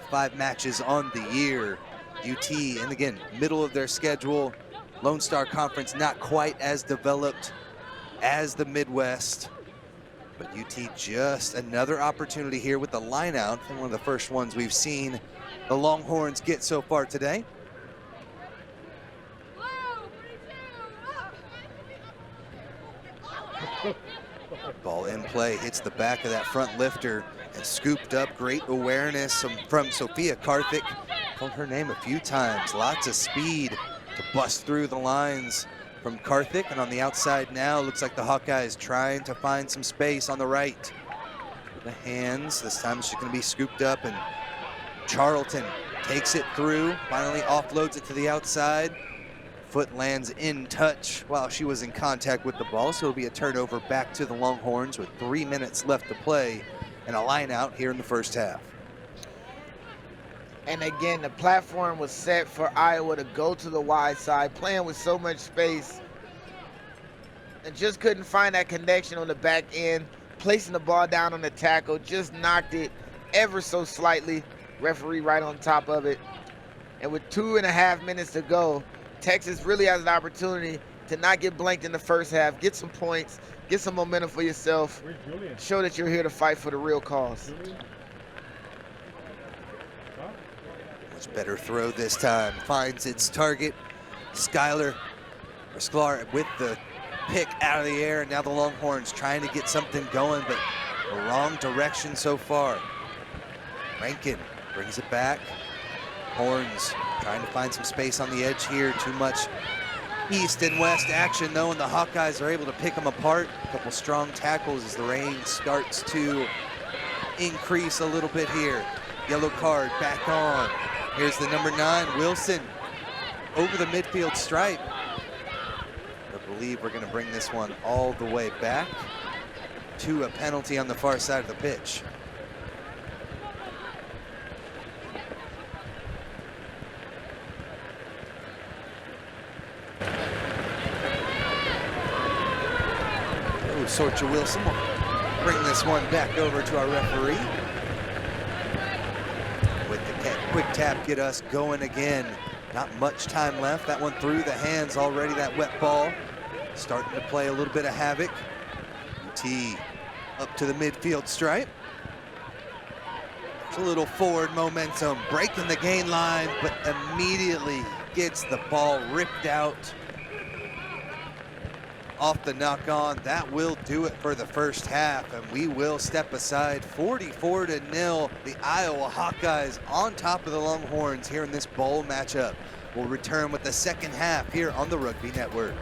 5 matches on the year. UT, and again, middle of their schedule. Lone Star Conference not quite as developed as the Midwest, but UT just another opportunity here with the line out, and one of the first ones we've seen the Longhorns get so far today. Ball in play, hits the back of that front lifter and scooped up. Great awareness from Sophia Karthik. Called her name a few times. Lots of speed to bust through the lines from Karthik. And on the outside now, looks like the Hawkeyes trying to find some space on the right. The hands, this time she's gonna be scooped up, and Charlton takes it through, finally offloads it to the outside. Foot lands in touch while she was in contact with the ball, so it'll be a turnover back to the Longhorns with 3 minutes left to play and a line out here in the first half. And again, the platform was set for Iowa to go to the wide side, playing with so much space, and just couldn't find that connection on the back end. Placing the ball down on the tackle, just knocked it ever so slightly. Referee right on top of it. And with 2.5 minutes to go, Texas really has an opportunity to not get blanked in the first half, get some points, get some momentum for yourself, show that you're here to fight for the real cause. Much better throw this time, finds its target. Sklar with the pick out of the air, and now the Longhorns trying to get something going, but the wrong direction so far. Rankin brings it back. Horns trying to find some space on the edge here. Too much east and west action though, and the Hawkeyes are able to pick them apart. A couple strong tackles as the rain starts to increase a little bit here. Yellow card back on. Here's the number 9, Wilson, over the midfield stripe. I believe we're going to bring this one all the way back to a penalty on the far side of the pitch. Sorcha Wilson will bring this one back over to our referee. With the quick tap, get us going again. Not much time left. That one through the hands already, that wet ball. Starting to play a little bit of havoc. UT up to the midfield stripe. There's a little forward momentum, breaking the gain line, but immediately gets the ball ripped out off the knock on. That will do it for the first half, and we will step aside. 44-0, the Iowa Hawkeyes on top of the Longhorns here in this bowl matchup. We'll return with the second half here on the Rugby Network.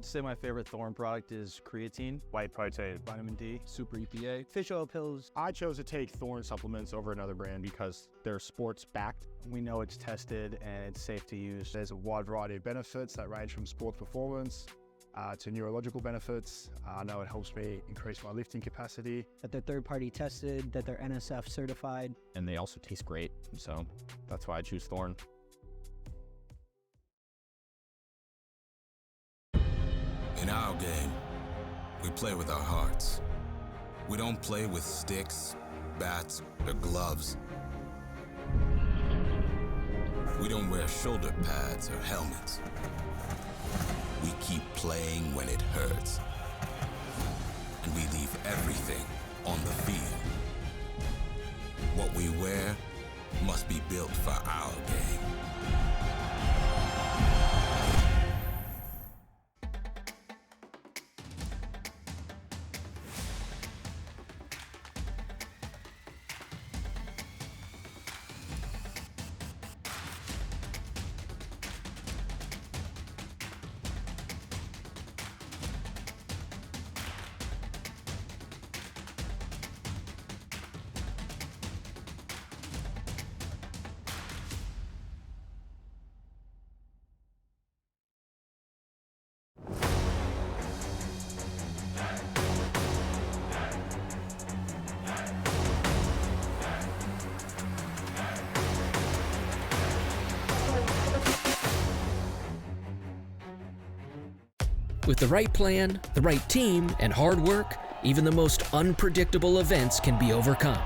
I'd say my favorite Thorne product is creatine, whey protein, vitamin D, super EPA, fish oil pills. I chose to take Thorne supplements over another brand because they're sports backed. We know it's tested and it's safe to use. There's a wide variety of benefits that range from sports performance to neurological benefits. I know it helps me increase my lifting capacity. That they're third-party tested, that they're NSF certified. And they also taste great, so that's why I choose Thorne. In our game, we play with our hearts. We don't play with sticks, bats, or gloves. We don't wear shoulder pads or helmets. We keep playing when it hurts. And we leave everything on the field. What we wear must be built for our game. With the right plan, the right team, and hard work, even the most unpredictable events can be overcome.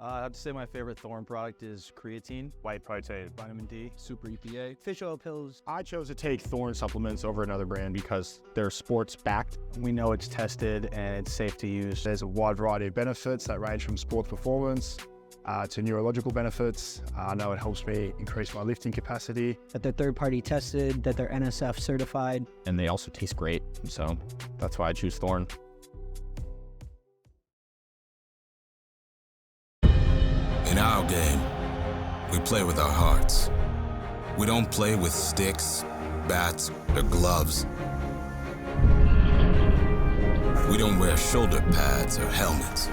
I'd say my favorite Thorne product is creatine, whey protein, vitamin D, super EPA, Fish oil pills. I chose to take Thorne supplements over another brand because they're sports backed. We know it's tested and it's safe to use. There's a wide variety of benefits that range from sports performance to neurological benefits. I know it helps me increase my lifting capacity. That they're third-party tested, that they're NSF certified. And they also taste great, so that's why I choose Thorne. In our game, we play with our hearts. We don't play with sticks, bats, or gloves. We don't wear shoulder pads or helmets.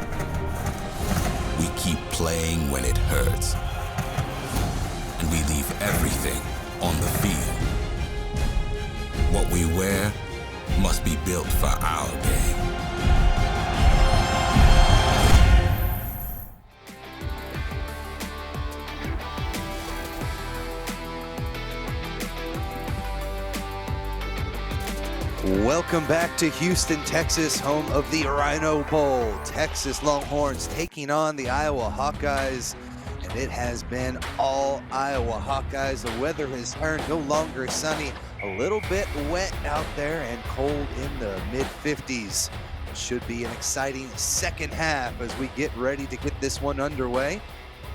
We keep playing when it hurts. And we leave everything on the field. What we wear must be built for our game. Welcome back to Houston, Texas, home of the Rhino Bowl. Texas Longhorns taking on the Iowa Hawkeyes, and it has been all Iowa Hawkeyes. The weather has turned no longer sunny, a little bit wet out there and cold in the mid-50s. Should be an exciting second half as we get ready to get this one underway.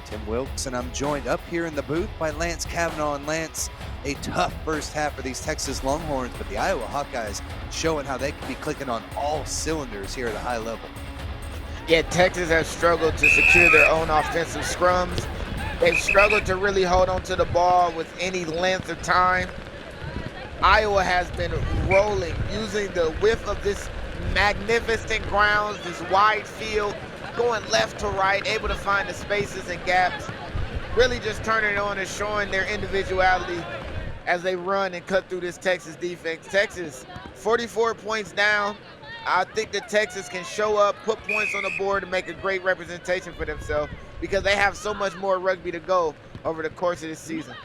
Tim Wilkes, and I'm joined up here in the booth by Lance Kavanaugh. And Lance, a tough first half for these Texas Longhorns, but the Iowa Hawkeyes showing how they can be clicking on all cylinders here at a high level. Yeah, Texas has struggled to secure their own offensive scrums. They've struggled to really hold on to the ball with any length of time. Iowa has been rolling, using the width of this magnificent grounds, this wide field, going left to right, able to find the spaces and gaps, really just turning it on and showing their individuality as they run and cut through this Texas defense. Texas, 44 points down. I think that Texas can show up, put points on the board, and make a great representation for themselves because they have so much more rugby to go over the course of this season.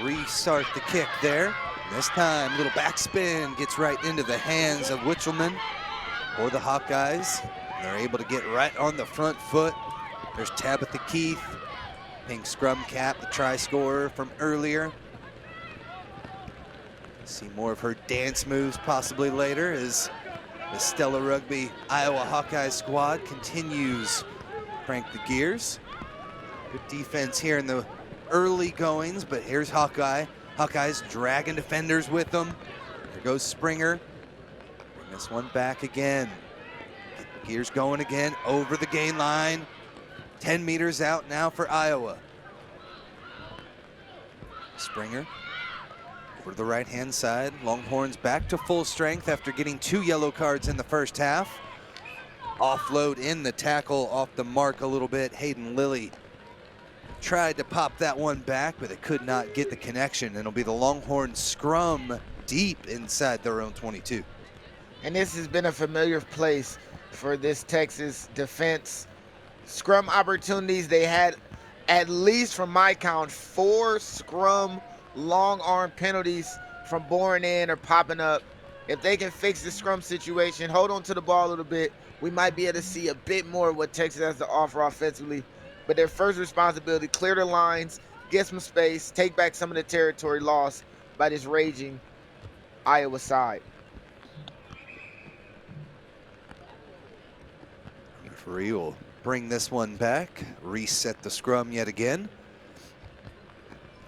Restart the kick there. This time, little backspin gets right into the hands of Witchelman or the Hawkeyes. They're able to get right on the front foot. There's Tabitha Keith, pink scrum cap, the try scorer from earlier. See more of her dance moves possibly later as the Stella Rugby Iowa Hawkeyes squad continues to crank the gears. Good defense here in the early goings, but here's Hawkeyes dragging defenders with them. There goes Springer. Bring this one back again. Get the gears going again over the gain line. 10 meters out now for Iowa. Springer over to the right-hand side. Longhorns back to full strength after getting 2 yellow cards in the first half. Offload in the tackle off the mark a little bit. Hayden Lilly tried to pop that one back, but it could not get the connection. And it'll be the Longhorn scrum deep inside their own 22. And this has been a familiar place for this Texas defense. Scrum opportunities, they had at least, from my count, 4 scrum long arm penalties from boring in or popping up. If they can fix the scrum situation, hold on to the ball a little bit, we might be able to see a bit more of what Texas has to offer offensively. But their first responsibility, clear the lines, get some space, take back some of the territory lost by this raging Iowa side. Referee will bring this one back, reset the scrum yet again.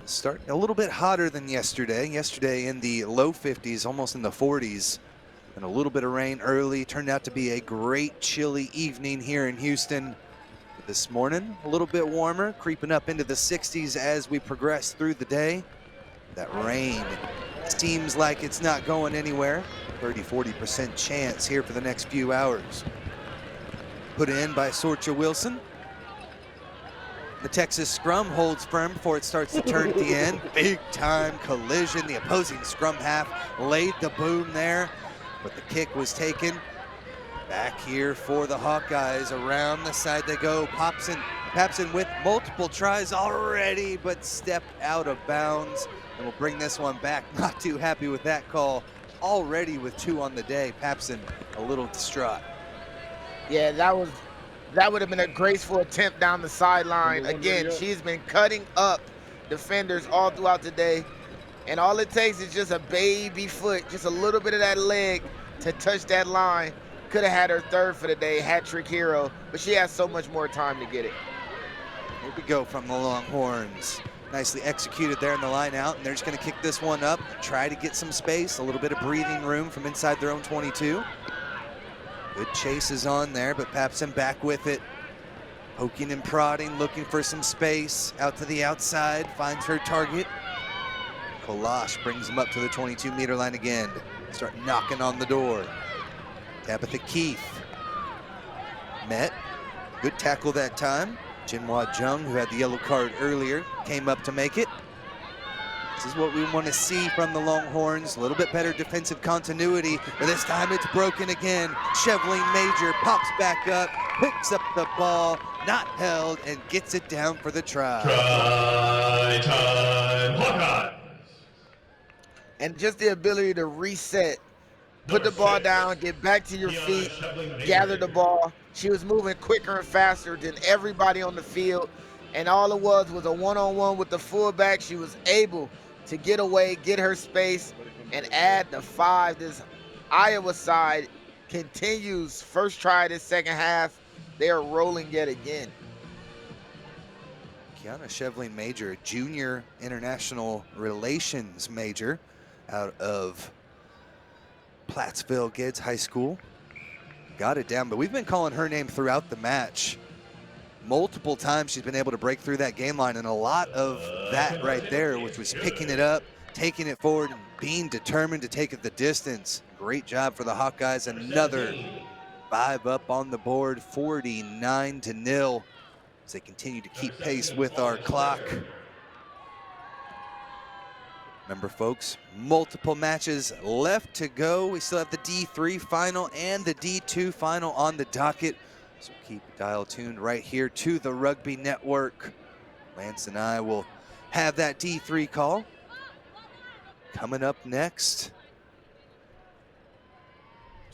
Starting a little bit hotter than yesterday. Yesterday in the low 50s, almost in the 40s, and a little bit of rain early. Turned out to be a great chilly evening here in Houston. This morning, a little bit warmer, creeping up into the 60s as we progress through the day. That rain seems like it's not going anywhere. 30-40% chance here for the next few hours. Put in by Sorcha Wilson. The Texas scrum holds firm before it starts to turn at the end. Big time collision. The opposing scrum half laid the boom there, but the kick was taken. Back here for the Hawkeyes. Around the side they go. Papson with multiple tries already, but stepped out of bounds. And we'll bring this one back. Not too happy with that call. Already with 2 on the day. Papson a little distraught. Yeah, that would have been a graceful attempt down the sideline. Again, she's been cutting up defenders all throughout the day. And all it takes is just a baby foot, just a little bit of that leg to touch that line. Could have had her 3rd for the day, hat-trick hero, but she has so much more time to get it. Here we go from the Longhorns. Nicely executed there in the line out, and they're just gonna kick this one up, try to get some space, a little bit of breathing room from inside their own 22. Good chase is on there, but Papson back with it. Poking and prodding, looking for some space. Out to the outside, finds her target. Kolash brings him up to the 22-meter line again. Start knocking on the door. Tabitha Keith met. Good tackle that time. Jinhua Jung, who had the yellow card earlier, came up to make it. This is what we want to see from the Longhorns. A little bit better defensive continuity, but this time it's broken again. Cheveline Major pops back up, picks up the ball, not held, and gets it down for the try. Try time, Hawkeyes. and just the ability to reset, put the ball down, get back to your feet, gather the ball. She was moving quicker and faster than everybody on the field, and all it was a one-on-one with the fullback. She was able to get away, get her space, and add the 5. This Iowa side continues. First try this second half. They are rolling yet again. Kiana Shevling Major, junior international relations major out of Plattsville Gids High School. Got it down, but we've been calling her name throughout the match. Multiple times she's been able to break through that game line, and a lot of that right there, which was picking it up, taking it forward, and being determined to take it the distance. Great job for the Hawkeyes. Another 5 up on the board, 49-0. As they continue to keep pace with our clock. Remember, folks, multiple matches left to go. We still have the D3 final and the D2 final on the docket. So keep dial tuned right here to the Rugby Network. Lance and I will have that D3 call. Coming up next,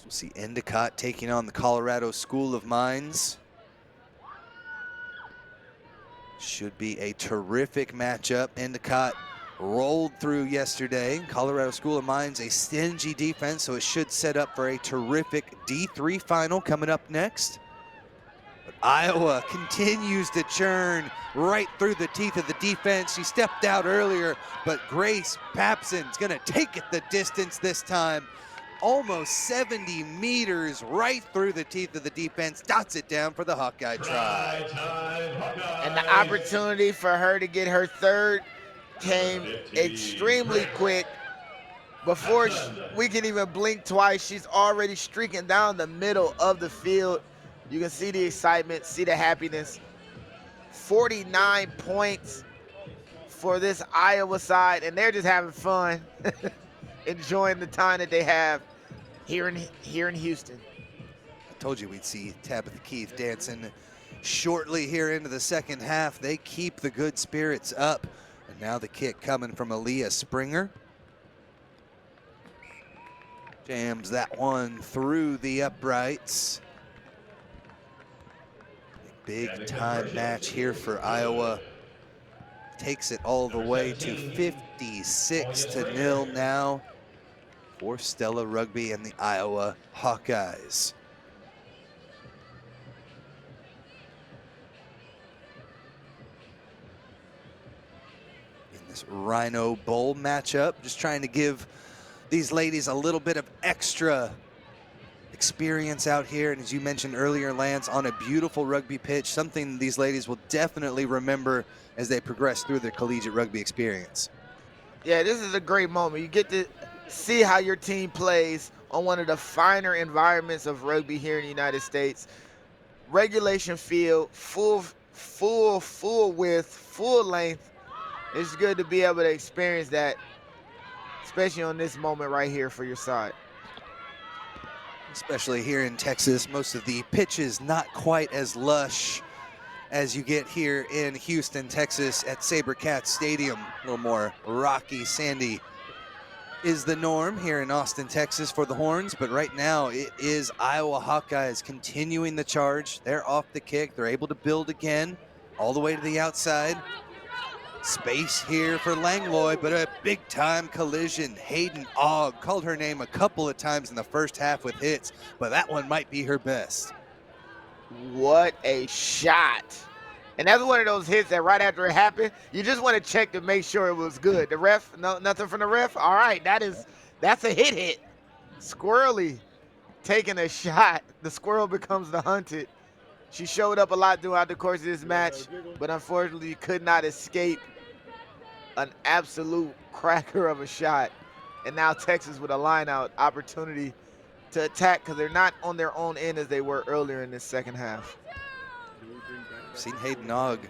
we'll see Endicott taking on the Colorado School of Mines. Should be a terrific matchup. Endicott rolled through yesterday. Colorado School of Mines, a stingy defense, so it should set up for a terrific D3 final coming up next. But Iowa continues to churn right through the teeth of the defense. She stepped out earlier, but Grace Papson's gonna take it the distance this time. Almost 70 meters right through the teeth of the defense, dots it down for the Hawkeye try. And the opportunity for her to get her third came extremely quick. Before we can even blink twice, she's already streaking down the middle of the field. You can see the excitement, see the happiness. 49 points for this Iowa side, and they're just having fun. Enjoying the time that they have here in Houston. I told you we'd see Tabitha Keith dancing shortly here into the second half. They keep the good spirits up. And now the kick coming from Aaliyah Springer. Jams that one through the uprights. Big time match here for Iowa. Takes it all the way to 56-0 now for Stella Rugby and the Iowa Hawkeyes. In this Rhino Bowl matchup, just trying to give these ladies a little bit of extra experience out here, and as you mentioned earlier, Lance, on a beautiful rugby pitch, something these ladies will definitely remember as they progress through their collegiate rugby experience. Yeah, this is a great moment. You get to see how your team plays on one of the finer environments of rugby here in the United States. Regulation field, full width, full length. It's good to be able to experience that, especially on this moment right here for your side. Especially here in Texas, most of the pitches not quite as lush as you get here in Houston, Texas at SaberCats Stadium. A little more rocky, sandy is the norm here in Austin, Texas for the Horns, but right now it is Iowa Hawkeyes continuing the charge. They're off the kick. They're able to build again all the way to the outside. Space here for Langlois, but a big-time collision. Hayden Ogg called her name a couple of times in the first half with hits, but that one might be her best. What a shot. And that's one of those hits that right after it happened, you just want to check to make sure it was good. The ref, no, nothing from the ref? All right, that's a hit. Squirrely taking a shot. The squirrel becomes the hunted. She showed up a lot throughout the course of this match, but unfortunately could not escape an absolute cracker of a shot. And now Texas with a line-out opportunity to attack because they're not on their own end as they were earlier in this second half. We've seen Hayden Ogg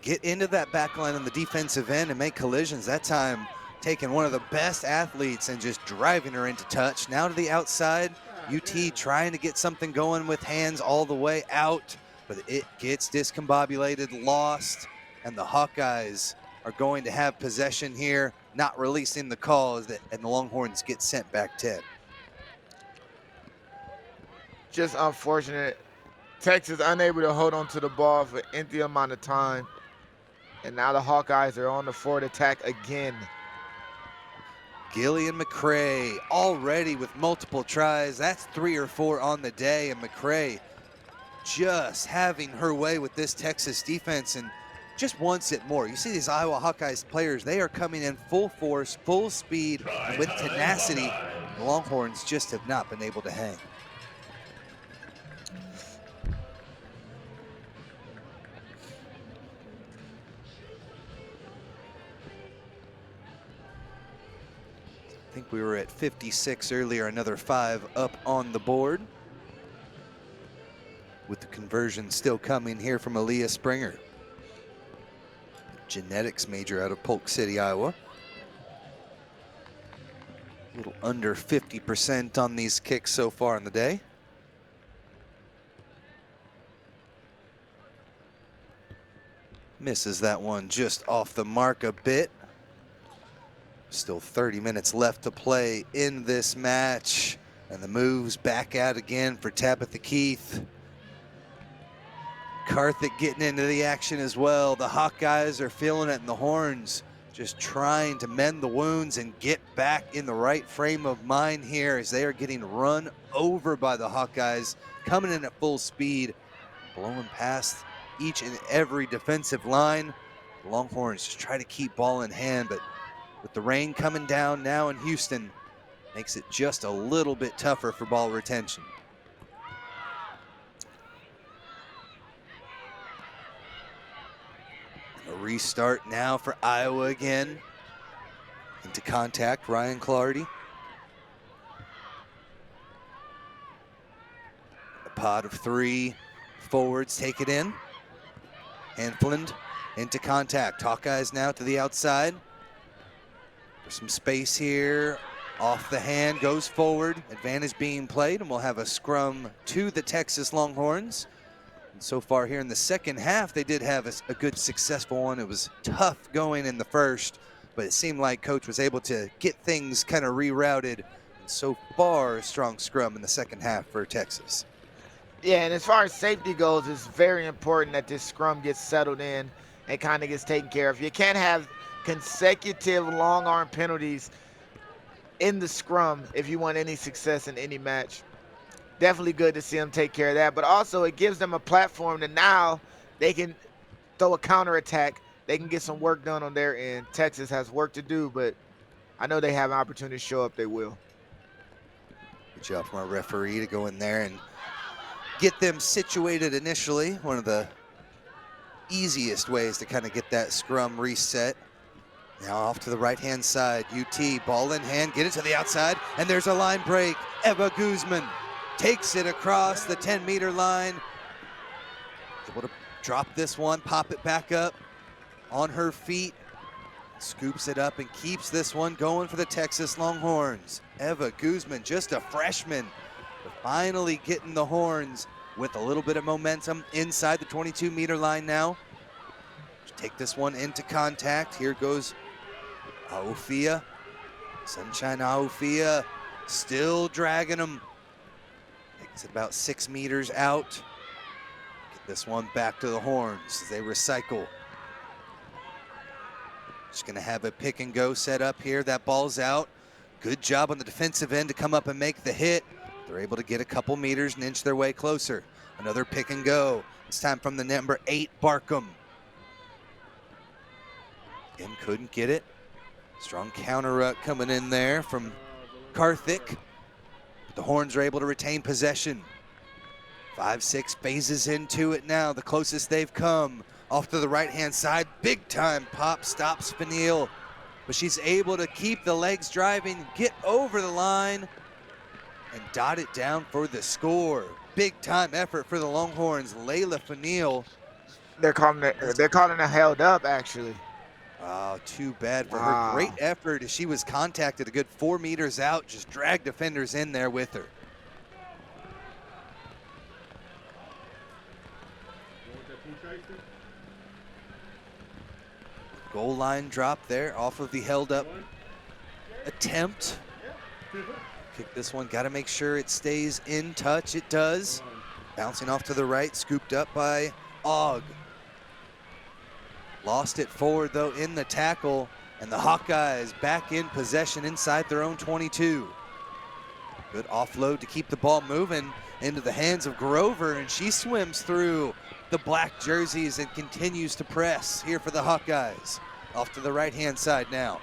get into that back line on the defensive end and make collisions. That time taking one of the best athletes and just driving her into touch. Now to the outside, UT trying to get something going with hands all the way out, but it gets discombobulated, lost, and the Hawkeyes are going to have possession here, not releasing the call, and the Longhorns get sent back 10. Just unfortunate. Texas unable to hold on to the ball for any amount of time. And now the Hawkeyes are on the forward attack again. Gillian McCray already with multiple tries. That's 3 or 4 on the day, and McCray just having her way with this Texas defense and just wants it more. You see these Iowa Hawkeyes players, they are coming in full force, full speed, and with tenacity. The Longhorns just have not been able to hang. I think we were at 56 earlier, another 5 up on the board. With the conversion still coming here from Aaliyah Springer. Genetics major out of Polk City, Iowa. A little under 50% on these kicks so far in the day. Misses that one just off the mark a bit. Still 30 minutes left to play in this match. And the moves back out again for Tabitha Keith. Karthik getting into the action as well. The Hawkeyes are feeling it, and the Horns just trying to mend the wounds and get back in the right frame of mind here as they are getting run over by the Hawkeyes, coming in at full speed, blowing past each and every defensive line. The Longhorns just try to keep ball in hand, but with the rain coming down now in Houston, makes it just a little bit tougher for ball retention. A restart now for Iowa again. Into contact, Ryan Clardy. A pod of 3 forwards take it in. Hanfland into contact. Hawkeyes now to the outside. There's some space here. Off the hand, goes forward. Advantage being played, and we'll have a scrum to the Texas Longhorns. And so far here in the second half, they did have a good, successful one. It was tough going in the first, but it seemed like Coach was able to get things kind of rerouted. And so far, a strong scrum in the second half for Texas. Yeah, and as far as safety goes, it's very important that this scrum gets settled in and kind of gets taken care of. You can't have consecutive long arm penalties in the scrum if you want any success in any match. Definitely good to see them take care of that, but also it gives them a platform that now they can throw a counterattack. They can get some work done on their end. Texas has work to do, but I know they have an opportunity to show up. They will. Good job from our referee to go in there and get them situated initially. One of the easiest ways to kind of get that scrum reset. Now off to the right-hand side, UT, ball in hand, get it to the outside, and there's a line break. Eva Guzman takes it across the 10-meter line. Able to drop this one, pop it back up on her feet, scoops it up and keeps this one going for the Texas Longhorns. Eva Guzman, just a freshman, but finally getting the Horns with a little bit of momentum inside the 22-meter line now. Take this one into contact. Here goes Aofia. Sunshine Aofia still dragging them. Takes it about 6 meters out. Get this one back to the Horns as they recycle. Just gonna have a pick and go set up here. That ball's out. Good job on the defensive end to come up and make the hit. They're able to get a couple meters and inch their way closer. Another pick and go. This time from the number 8, Barkham. Again, couldn't get it. Strong counter ruck coming in there from Karthik. But the Horns are able to retain possession. 5-6 phases into it now, the closest they've come. Off to the right-hand side, big time pop, stops Fanil. But she's able to keep the legs driving, get over the line, and dot it down for the score. Big time effort for the Longhorns. Layla Fanil. They're calling it held up, actually. Oh, too bad for her. Great effort as she was contacted a good 4 meters out, just dragged defenders in there with her. Goal line drop there off of the held up attempt. Kick this one, gotta make sure it stays in touch. It does. Bouncing off to the right, scooped up by Ogg. Lost it forward though in the tackle, and the Hawkeyes back in possession inside their own 22. Good offload to keep the ball moving into the hands of Grover, and she swims through the black jerseys and continues to press here for the Hawkeyes. Off to the right-hand side now.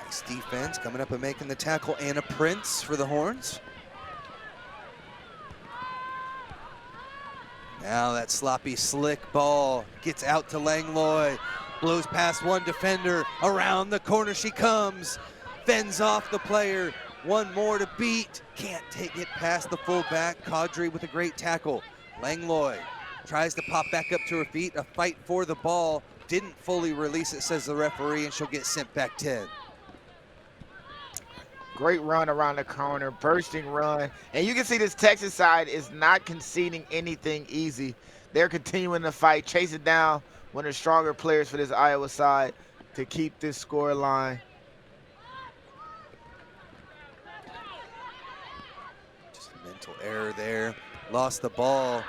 Nice defense coming up and making the tackle. Anna Prince for the Horns. Now that sloppy, slick ball gets out to Langlois. Blows past one defender. Around the corner she comes. Fends off the player. One more to beat. Can't take it past the fullback. Caudry with a great tackle. Langlois tries to pop back up to her feet. A fight for the ball. Didn't fully release it, says the referee, and she'll get sent back 10. Great run around the corner, bursting run. And you can see this Texas side is not conceding anything easy. They're continuing to fight, chasing down one of the stronger players for this Iowa side to keep this score line. Just a mental error there. Lost the ball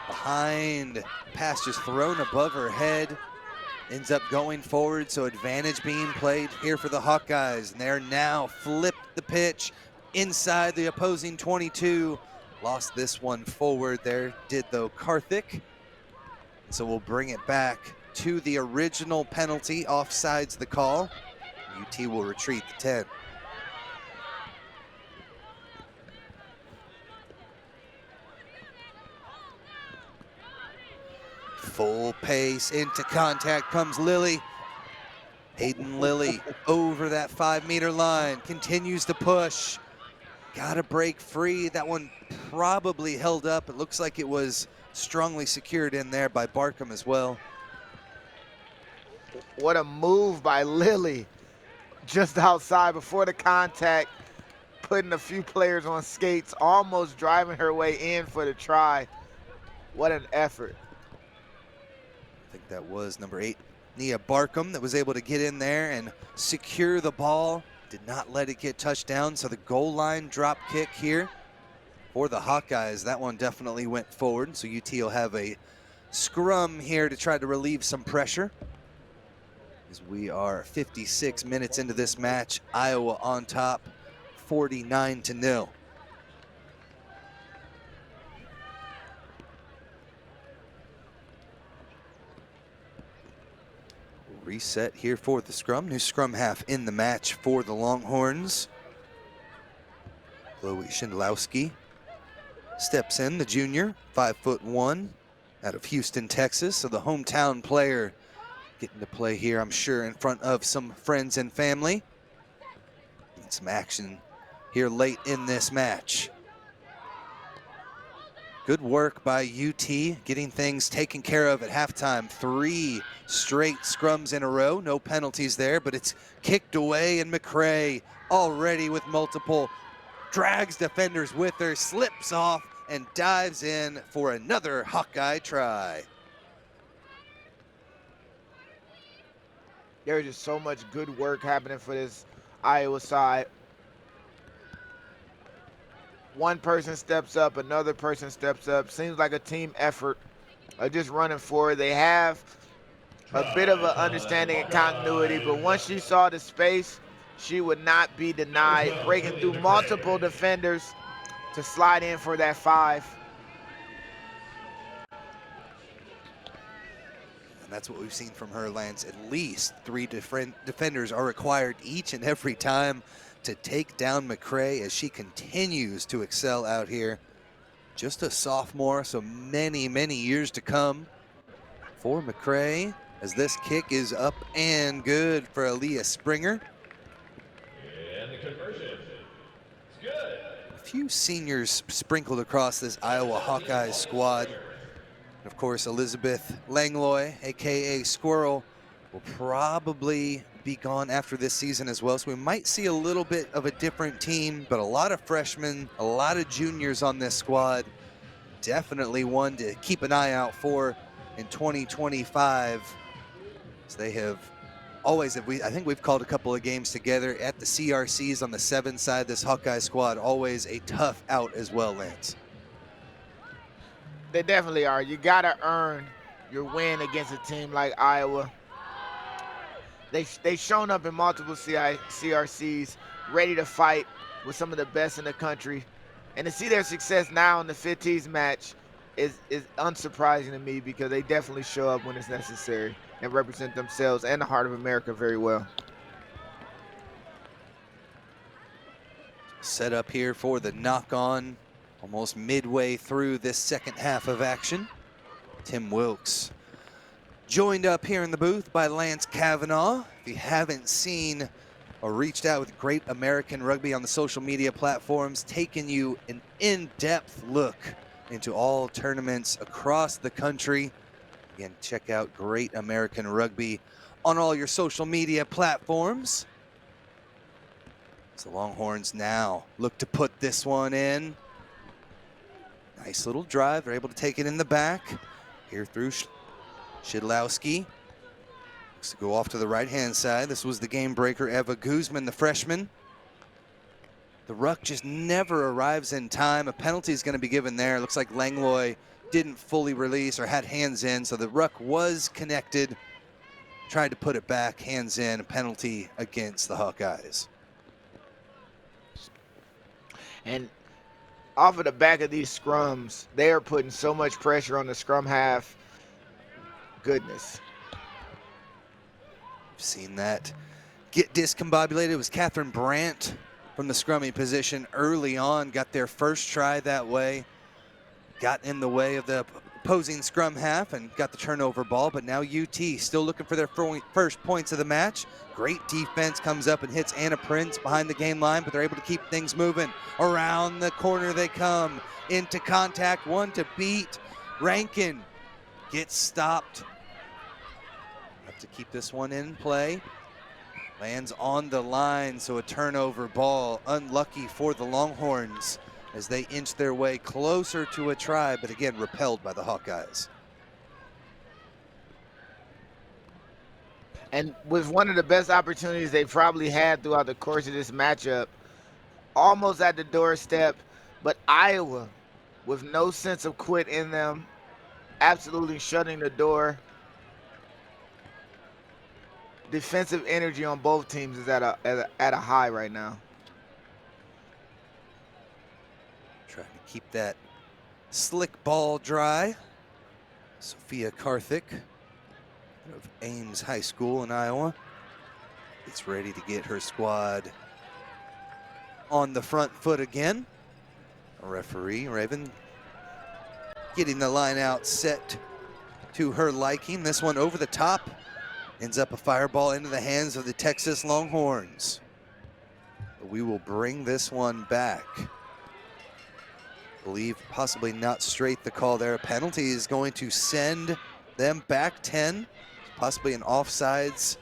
behind. Pass just thrown above her head. Ends up going forward, so advantage being played here for the Hawkeyes. And they're now flipped the pitch inside the opposing 22. Lost this one forward there, did though Karthik. So we'll bring it back to the original penalty. Offsides the call. UT will retreat the 10. Full pace into contact comes Lily. Hayden Lilly over that 5-meter line, continues to push. Gotta break free. That one probably held up. It looks like it was strongly secured in there by Barkham as well. What a move by Lily. Just outside before the contact, putting a few players on skates, almost driving her way in for the try. What an effort. I think that was number 8, Nia Barkham, that was able to get in there and secure the ball. Did not let it get touched down, so the goal line drop kick here for the Hawkeyes. That one definitely went forward, so UT will have a scrum here to try to relieve some pressure. As we are 56 minutes into this match, Iowa on top, 49-0. Reset here for the scrum. New scrum half in the match for the Longhorns. Chloe Schindlowski steps in, the junior, 5'1", out of Houston, Texas. So the hometown player getting to play here, I'm sure, in front of some friends and family. Need some action here late in this match. Good work by UT, getting things taken care of at halftime. 3 straight scrums in a row, no penalties there, but it's kicked away, and McCray already with multiple, drags defenders with her, slips off, and dives in for another Hawkeye try. There's just so much good work happening for this Iowa side. One person steps up, another person steps up. Seems like a team effort of just running forward. They have a bit of an understanding and continuity, but once she saw the space, she would not be denied, breaking through multiple defenders to slide in for that 5. And that's what we've seen from her, Lance. At least 3 different defenders are required each and every time to take down McCray as she continues to excel out here. Just a sophomore, so many, many years to come for McCray, as this kick is up and good for Aaliyah Springer. And the conversion is good. A few seniors sprinkled across this Iowa Hawkeyes squad. And of course, Elizabeth Langlois, AKA Squirrel, will probably be gone after this season as well. So we might see a little bit of a different team, but a lot of freshmen, a lot of juniors on this squad. Definitely one to keep an eye out for in 2025. So they have always, I think we've called a couple of games together at the CRCs on the 7 side. This Hawkeye squad, always a tough out as well, Lance. They definitely are. You got to earn your win against a team like Iowa. They've shown up in multiple CRCs, ready to fight with some of the best in the country. And to see their success now in the 15s match is unsurprising to me, because they definitely show up when it's necessary and represent themselves and the heart of America very well. Set up here for the knock-on, almost midway through this second half of action. Tim Wilkes joined up here in the booth by Lance Kavanaugh. If you haven't seen or reached out with Great American Rugby on the social media platforms, taking you an in-depth look into all tournaments across the country. Again, check out Great American Rugby on all your social media platforms. So the Longhorns now look to put this one in. Nice little drive. They're able to take it in the back. Here through Shidlowski. Looks to go off to the right-hand side. This was the game breaker, Eva Guzman, the freshman. The ruck just never arrives in time. A penalty is going to be given there. Looks like Langlois didn't fully release or had hands in, so the ruck was connected. Tried to put it back, hands in, a penalty against the Hawkeyes. And off of the back of these scrums, they are putting so much pressure on the scrum half. Goodness. Seen that get discombobulated. It was Catherine Brandt from the scrummy position early on. Got their first try that way. Got in the way of the opposing scrum half and got the turnover ball. But now UT still looking for their first points of the match. Great defense comes up and hits Anna Prince behind the game line, but they're able to keep things moving. Around the corner they come. Into contact, one to beat. Rankin gets stopped. Have to keep this one in play. Lands on the line, so a turnover ball. Unlucky for the Longhorns as they inch their way closer to a try, but again, repelled by the Hawkeyes. And with one of the best opportunities they've probably had throughout the course of this matchup, almost at the doorstep, but Iowa, with no sense of quit in them, absolutely shutting the door. Defensive energy on both teams is at a high right now. Trying to keep that slick ball dry. Sophia Karthik of Ames High School in Iowa is ready to get her squad on the front foot again. A referee, Raven, getting the line out set to her liking. This one over the top. Ends up a fireball into the hands of the Texas Longhorns. But we will bring this one back. Believe possibly not straight the call there. A penalty is going to send them back 10. Possibly an offsides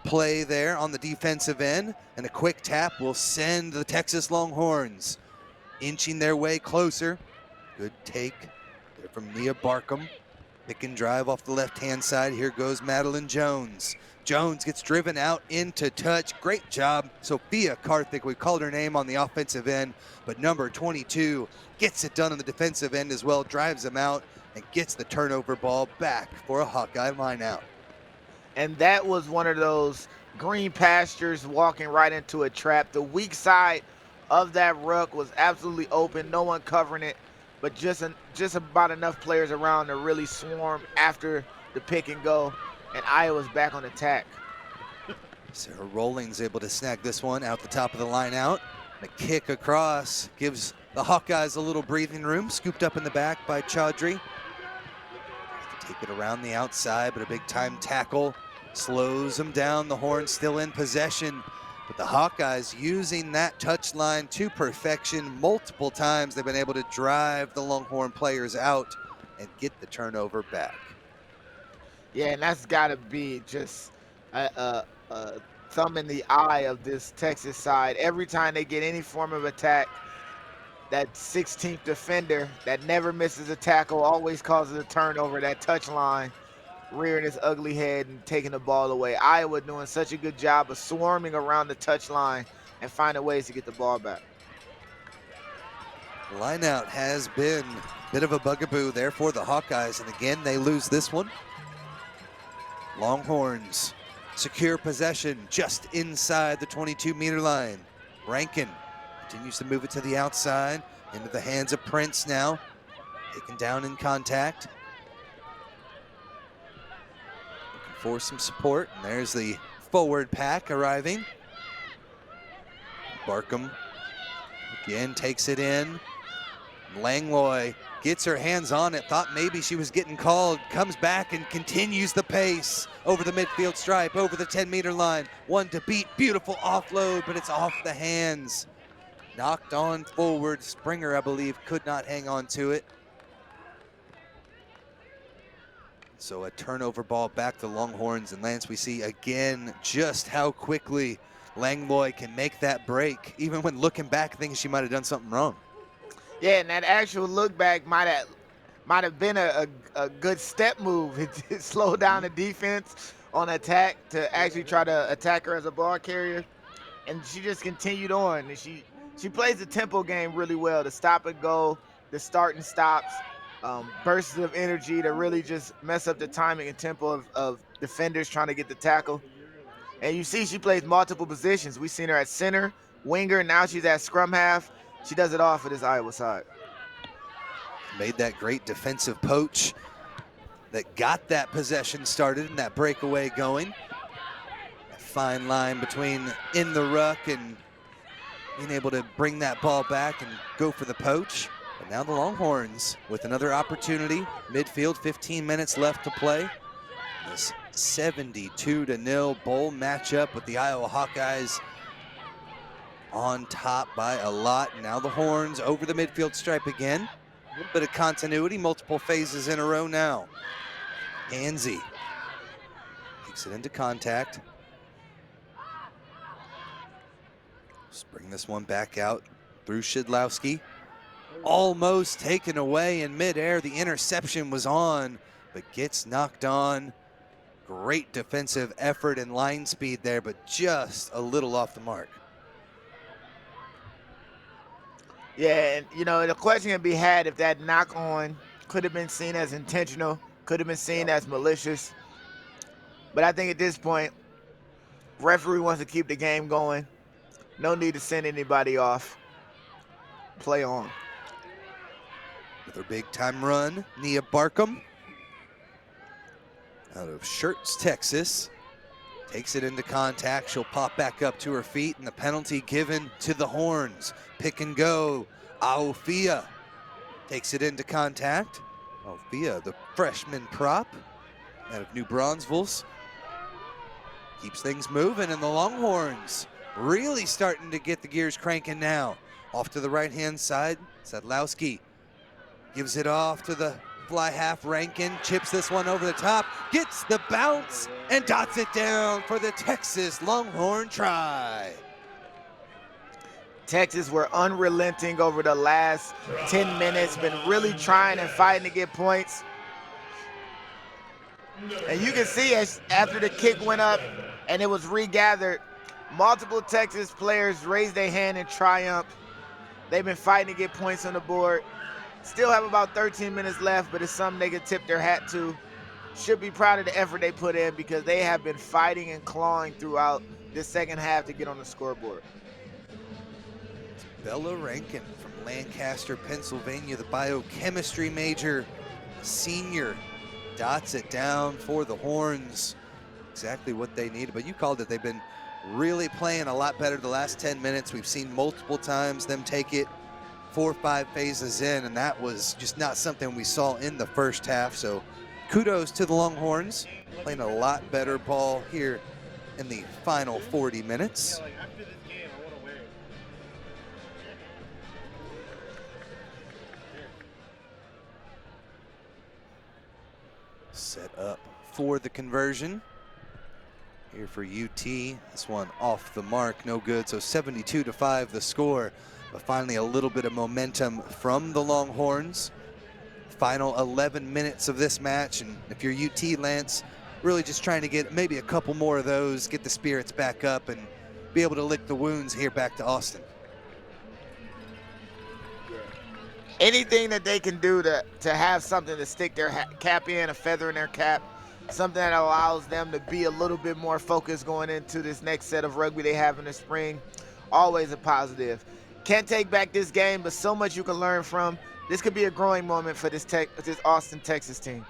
play there on the defensive end. And a quick tap will send the Texas Longhorns inching their way closer. Good take there from Nia Barkham. Pick and drive off the left-hand side. Here goes Madeline Jones. Jones gets driven out into touch. Great job, Sophia Karthik. We called her name on the offensive end, but number 22 gets it done on the defensive end as well, drives them out, and gets the turnover ball back for a Hawkeye line-out. And that was one of those green pastures walking right into a trap. The weak side of that ruck was absolutely open, no one covering it, but just about enough players around to really swarm after the pick and go, and Iowa's back on attack. Sarah Rolling's able to snag this one out the top of the line out. The kick across gives the Hawkeyes a little breathing room, scooped up in the back by Chaudhry. Take it around the outside, but a big time tackle slows them down. The Horns still in possession. But the Hawkeyes using that touchline to perfection multiple times. They've been able to drive the Longhorn players out and get the turnover back. Yeah, and that's got to be just a thumb in the eye of this Texas side. Every time they get any form of attack, that 16th defender that never misses a tackle, always causes a turnover, that touch line, rearing his ugly head and taking the ball away. Iowa doing such a good job of swarming around the touch line and finding ways to get the ball back. Lineout has been a bit of a bugaboo there for the Hawkeyes, and again, they lose this one. Longhorns secure possession just inside the 22-meter line. Rankin continues to move it to the outside, into the hands of Prince now. Taken down in contact. Looking for some support, and there's the forward pack arriving. Barkham again takes it in. Langlois gets her hands on it, thought maybe she was getting called, comes back and continues the pace over the midfield stripe, over the 10-meter line. One to beat, beautiful offload, but it's off the hands. Knocked on forward. Springer, I believe, could not hang on to it. So a turnover ball back to Longhorns, and Lance, we see again just how quickly Langlois can make that break, even when looking back thinking she might have done something wrong. Yeah, and that actual look back might have been a good step move. It slowed down the defense on attack to actually try to attack her as a ball carrier, and she just continued on. And she plays the tempo game really well, the stop and go, the start and stops, bursts of energy to really just mess up the timing and tempo of defenders trying to get the tackle. And you see she plays multiple positions. We've seen her at center, winger, now she's at scrum half. She does it all for this Iowa side. Made that great defensive poach that got that possession started and that breakaway going. That fine line between in the ruck and being able to bring that ball back and go for the poach. But now the Longhorns with another opportunity. Midfield, 15 minutes left to play. This 72-0 bowl matchup with the Iowa Hawkeyes on top by a lot. Now the Horns over the midfield stripe again. A little bit of continuity, multiple phases in a row now. Anzi takes it into contact. Let's bring this one back out through Shidlowski. Almost taken away in midair. The interception was on, but gets knocked on. Great defensive effort and line speed there, but just a little off the mark. Yeah, and you know, the question can be had if that knock on could have been seen as intentional, could have been seen as malicious. But I think at this point, referee wants to keep the game going. No need to send anybody off. Play on. With her big time run, Nia Barkham out of Schertz, Texas. Takes it into contact. She'll pop back up to her feet, and the penalty given to the Horns. Pick and go. Aofia takes it into contact. Aofia, the freshman prop out of New Braunfels. Keeps things moving, and the Longhorns really starting to get the gears cranking now. Off to the right-hand side, Sadlowski gives it off to the fly half. Rankin chips this one over the top, gets the bounce, and dots it down for the Texas Longhorn try. Texas were unrelenting over the last 10 minutes, been really trying and fighting to get points. And you can see as after the kick went up and it was regathered, multiple Texas players raised their hand in triumph. They've been fighting to get points on the board. Still have about 13 minutes left, but it's something they can tip their hat to. Should be proud of the effort they put in because they have been fighting and clawing throughout this second half to get on the scoreboard. Bella Rankin from Lancaster, Pennsylvania, the biochemistry major, senior, dots it down for the Horns. Exactly what they needed, but you called it. They've been really playing a lot better the last 10 minutes. We've seen multiple times them take it 4 or 5 phases in, and that was just not something we saw in the first half. So kudos to the Longhorns, playing a lot better ball here in the final 40 minutes. Set up for the conversion here for UT. This one off the mark, no good. So 72-5 the score. But finally a little bit of momentum from the Longhorns. Final 11 minutes of this match, and if you're UT, Lance, really just trying to get maybe a couple more of those, get the spirits back up, and be able to lick the wounds here back to Austin. Anything that they can do to have something to stick their cap in, a feather in their cap, something that allows them to be a little bit more focused going into this next set of rugby they have in the spring, always a positive. Can't take back this game, but so much you can learn from. This could be a growing moment for this Austin, Texas team.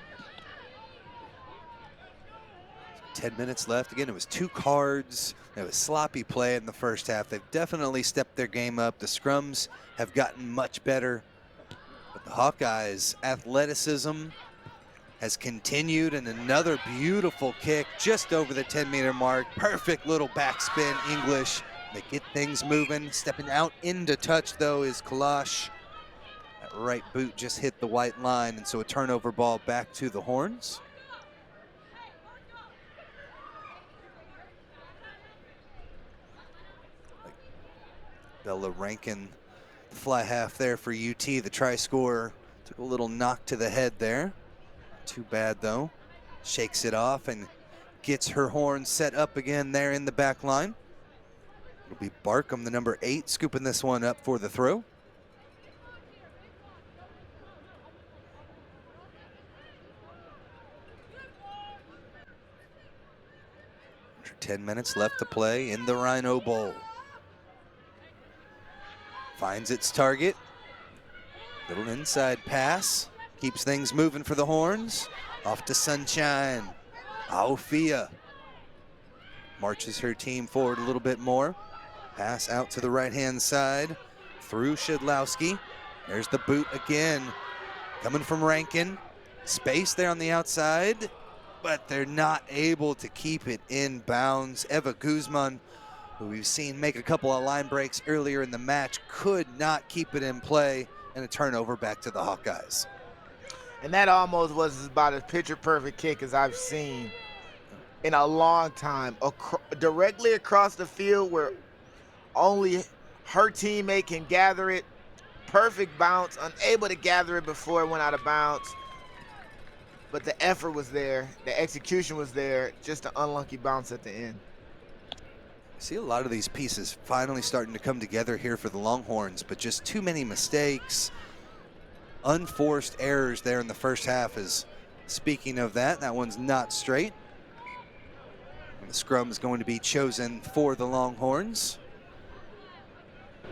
10 minutes left. Again, it was 2 cards. It was sloppy play in the first half. They've definitely stepped their game up. The scrums have gotten much better. But the Hawkeyes' athleticism has continued, and another beautiful kick just over the 10-meter mark. Perfect little backspin English. They get things moving. Stepping out into touch, though, is Kalash. That right boot just hit the white line, and so a turnover ball back to the Horns. Bella Rankin, fly half there for UT. The try scorer took a little knock to the head there. Too bad though. Shakes it off and gets her Horns set up again there in the back line. It'll be Barkham, the number 8, scooping this one up for the throw. Under 10 minutes left to play in the Rhino Bowl. Finds its target. Little inside pass. Keeps things moving for the Horns. Off to Sunshine. Aofia marches her team forward a little bit more. Pass out to the right-hand side. Through Shedlowski. There's the boot again. Coming from Rankin. Space there on the outside. But they're not able to keep it in bounds. Eva Guzman, who we've seen make a couple of line breaks earlier in the match, could not keep it in play, and a turnover back to the Hawkeyes. And that almost was about as picture-perfect kick as I've seen in a long time. Directly across the field where only her teammate can gather it. Perfect bounce, unable to gather it before it went out of bounds. But the effort was there, the execution was there, just an unlucky bounce at the end. See a lot of these pieces finally starting to come together here for the Longhorns, but just too many mistakes, unforced errors there in the first half. Is speaking of that one's not straight. And the scrum is going to be chosen for the Longhorns.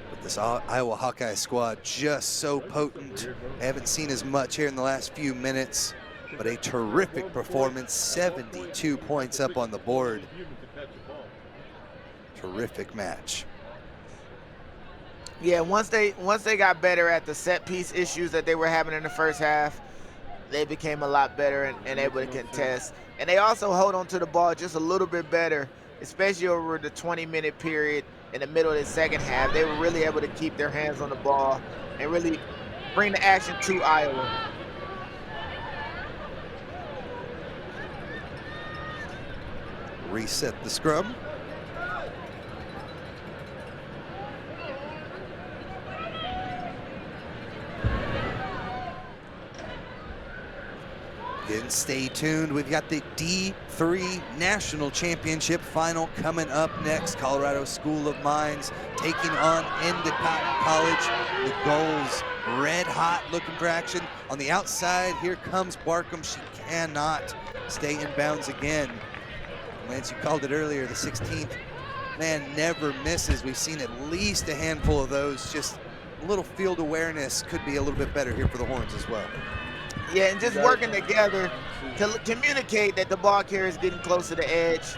But this Iowa Hawkeye squad just so potent. I haven't seen as much here in the last few minutes, but a terrific performance. 72 points up on the board. Terrific match. Yeah, once they got better at the set piece issues that they were having in the first half, they became a lot better and able to contest. And they also hold on to the ball just a little bit better, especially over the 20-minute period in the middle of the second half. They were really able to keep their hands on the ball and really bring the action to Iowa. Reset the scrum. Again, stay tuned. We've got the D3 National Championship final coming up next. Colorado School of Mines taking on Endicott College. The goals red hot, looking for action. On the outside, here comes Barkham. She cannot stay in bounds again. Lance, you called it earlier, the 16th man never misses. We've seen at least a handful of those. Just a little field awareness could be a little bit better here for the Horns as well. Yeah, and just working together to communicate that the ball carrier is getting close to the edge,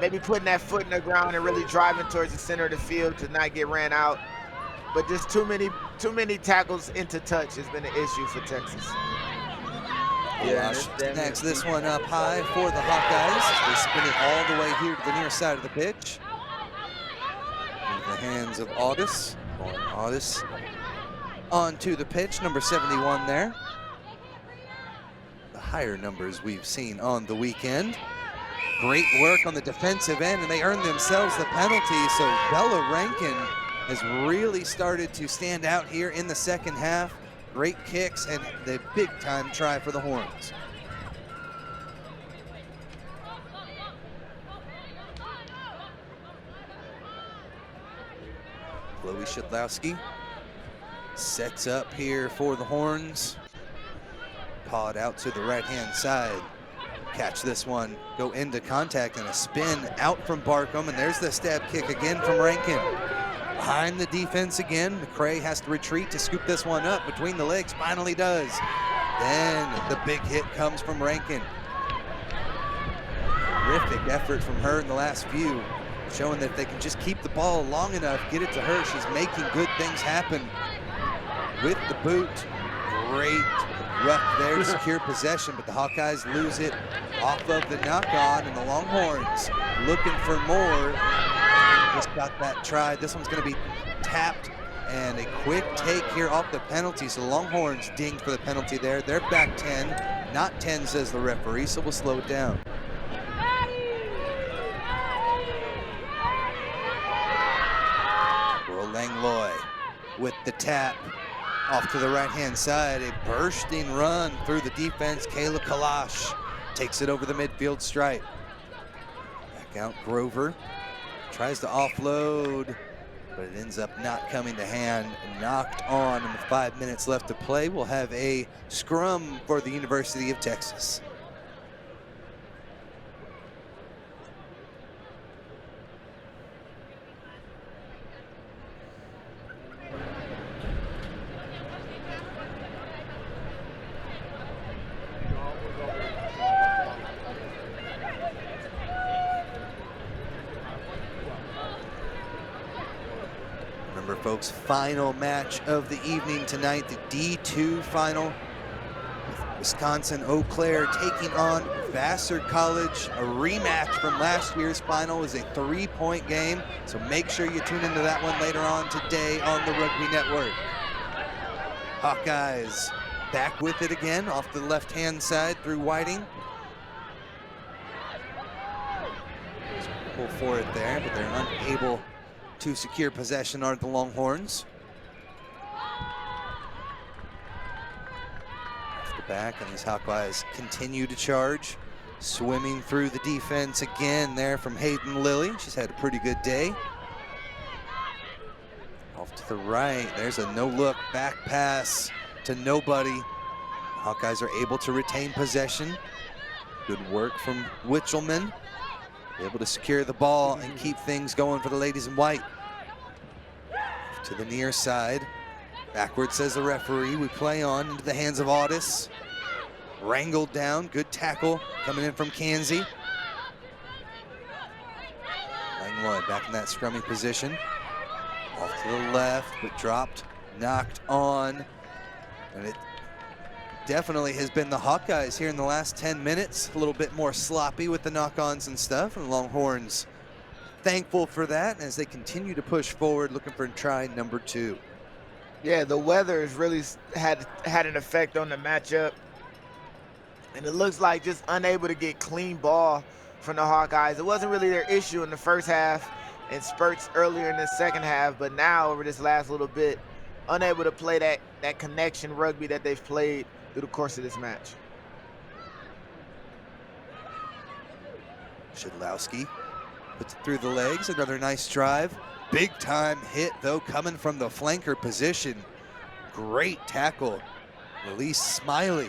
maybe putting that foot in the ground and really driving towards the center of the field to not get ran out. But just too many tackles into touch has been an issue for Texas. Yeah, snags this one up high for the Hawkeyes. They spin it all the way here to the near side of the pitch. In the hands of Audis. Audis onto the pitch, number 71 there. The higher numbers we've seen on the weekend. Great work on the defensive end, and they earned themselves the penalty. So Bella Rankin has really started to stand out here in the second half. Great kicks and the big-time try for the Horns. Chloe Shedlowski sets up here for the Horns. Pawed out to the right-hand side. Catch this one, go into contact and a spin out from Barkham, and there's the stab kick again from Rankin. Behind the defense again, McCray has to retreat to scoop this one up between the legs, finally does. Then the big hit comes from Rankin. Terrific effort from her in the last few, showing that if they can just keep the ball long enough, get it to her, she's making good things happen. With the boot, great ruck there to secure possession, but the Hawkeyes lose it off of the knock-on, and the Longhorns looking for more. Just got that try. This one's going to be tapped, and a quick take here off the penalty. So the Longhorns dinged for the penalty there. They're back 10, not 10 says the referee, so we'll slow it down. Earl Langlois with the tap. Off to the right-hand side, a bursting run through the defense. Kayla Kalash takes it over the midfield stripe. Back out Grover, tries to offload, but it ends up not coming to hand. Knocked on, and with 5 minutes left to play, we'll have a scrum for the University of Texas. Folks, final match of the evening tonight, the D2 final. With Wisconsin Eau Claire taking on Vassar College. A rematch from last year's final is a 3-point game, so make sure you tune into that one later on today on the Rugby Network. Hawkeyes back with it again off the left-hand side through Whiting. Pull for it there, but they're unable to secure possession are the Longhorns. Off the back, and these Hawkeyes continue to charge. Swimming through the defense again there from Hayden Lilly. She's had a pretty good day. Off to the right, there's a no-look back pass to nobody. Hawkeyes are able to retain possession. Good work from Witchelman. Able to secure the ball and keep things going for the ladies in white. To the near side. Backwards says the referee. We play on into the hands of Audis. Wrangled down. Good tackle coming in from Kansi. Langlois back in that scrumming position. Off to the left, but dropped, knocked on. And it definitely has been the Hawkeyes here in the last 10 minutes. A little bit more sloppy with the knock-ons and stuff, and Longhorns thankful for that as they continue to push forward, looking for try number 2. Yeah, the weather has really had an effect on the matchup, and it looks like just unable to get clean ball from the Hawkeyes. It wasn't really their issue in the first half and spurts earlier in the second half, but now over this last little bit, unable to play that connection rugby that they've played through the course of this match. Shedlowski puts it through the legs, another nice drive. Big time hit though, coming from the flanker position. Great tackle. Release Smiley.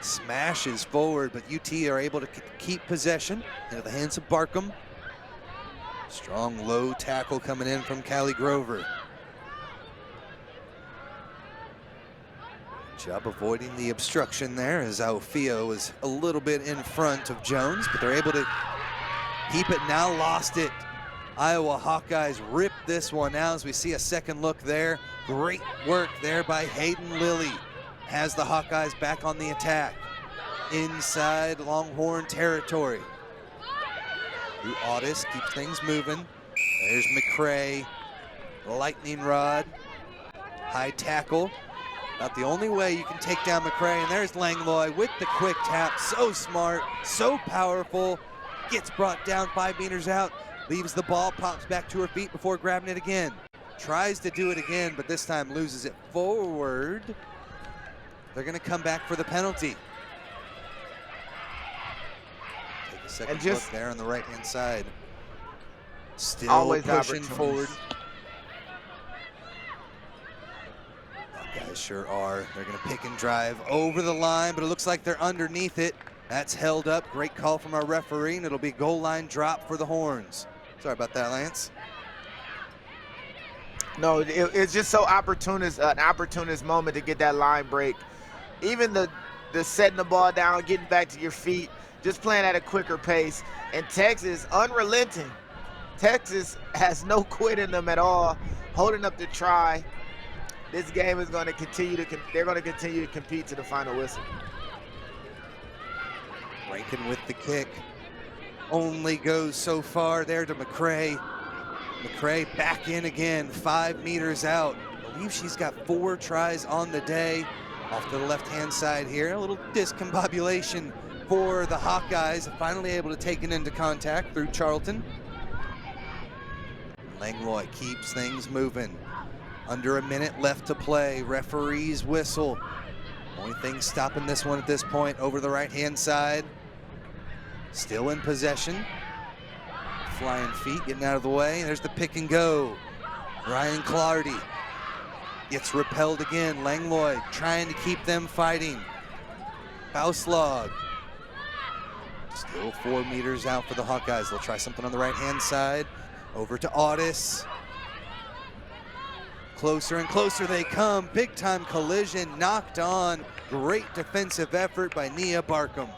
Smashes forward, but UT are able to keep possession into the hands of Barkham. Strong low tackle coming in from Callie Grover. Job avoiding the obstruction there as Aofio is a little bit in front of Jones, but they're able to keep it now. Lost it. Iowa Hawkeyes rip this one out as we see a second look there. Great work there by Hayden Lilly. Has the Hawkeyes back on the attack. Inside Longhorn territory. Through Audis, keeps things moving. There's McCray. Lightning rod. High tackle. About the only way you can take down McCray, and there's Langlois with the quick tap. So smart, so powerful. Gets brought down 5 meters out, leaves the ball, pops back to her feet before grabbing it again. Tries to do it again, but this time loses it forward. They're gonna come back for the penalty. Take a second look there on the right-hand side. Still always pushing opportunities. forward. Guys sure are. They're gonna pick and drive over the line, but it looks like they're underneath it. That's held up. Great call from our referee, and it'll be goal line drop for the Horns. Sorry about that, Lance. No, it's just so an opportunist moment to get that line break. Even the setting the ball down, getting back to your feet, just playing at a quicker pace. And Texas, unrelenting. Texas has no quit in them at all, holding up the try. This game is going to continue they're going to continue to compete to the final whistle. Rankin with the kick. Only goes so far there to McCray. McCray back in again, 5 meters out. I believe she's got 4 tries on the day. Off to the left-hand side here. A little discombobulation for the Hawkeyes. Finally able to take it into contact through Charlton. Langlois keeps things moving. Under a minute left to play. Referee's whistle. Only thing stopping this one at this point over the right-hand side. Still in possession. Flying feet getting out of the way. There's the pick and go. Ryan Clardy gets repelled again. Langlois trying to keep them fighting. Bauslag still 4 meters out for the Hawkeyes. They'll try something on the right-hand side. Over to Audis. Closer and closer they come. Big time collision, knocked on. Great defensive effort by Nia Barkham.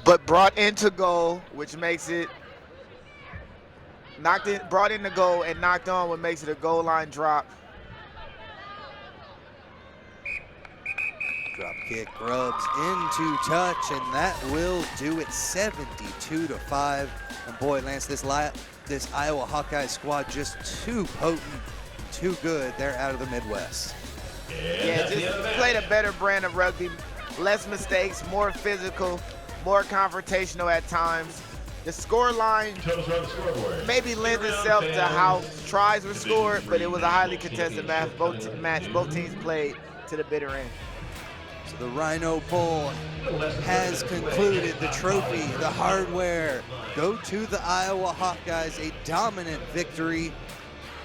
But brought into goal, which makes it brought into goal and knocked on, what makes it a goal line drop. Drop kick, Grubbs into touch, and that will do it. 72-5. And boy, Lance, this Iowa Hawkeye squad just too potent, too good. They're out of the Midwest. Yeah, just played a better brand of rugby, less mistakes, more physical, more confrontational at times. The score line maybe lends itself to how tries were scored, but it was a highly contested match. Both teams played to the bitter end. So the Rhino Bowl has concluded. The trophy, the hardware, go to the Iowa Hawkeyes, a dominant victory.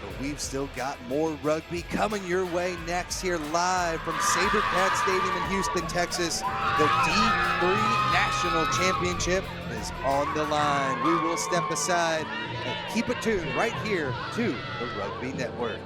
But we've still got more rugby coming your way next here live from SaberCat Stadium in Houston, Texas. The D3 National Championship is on the line. We will step aside and keep it tuned right here to the Rugby Network.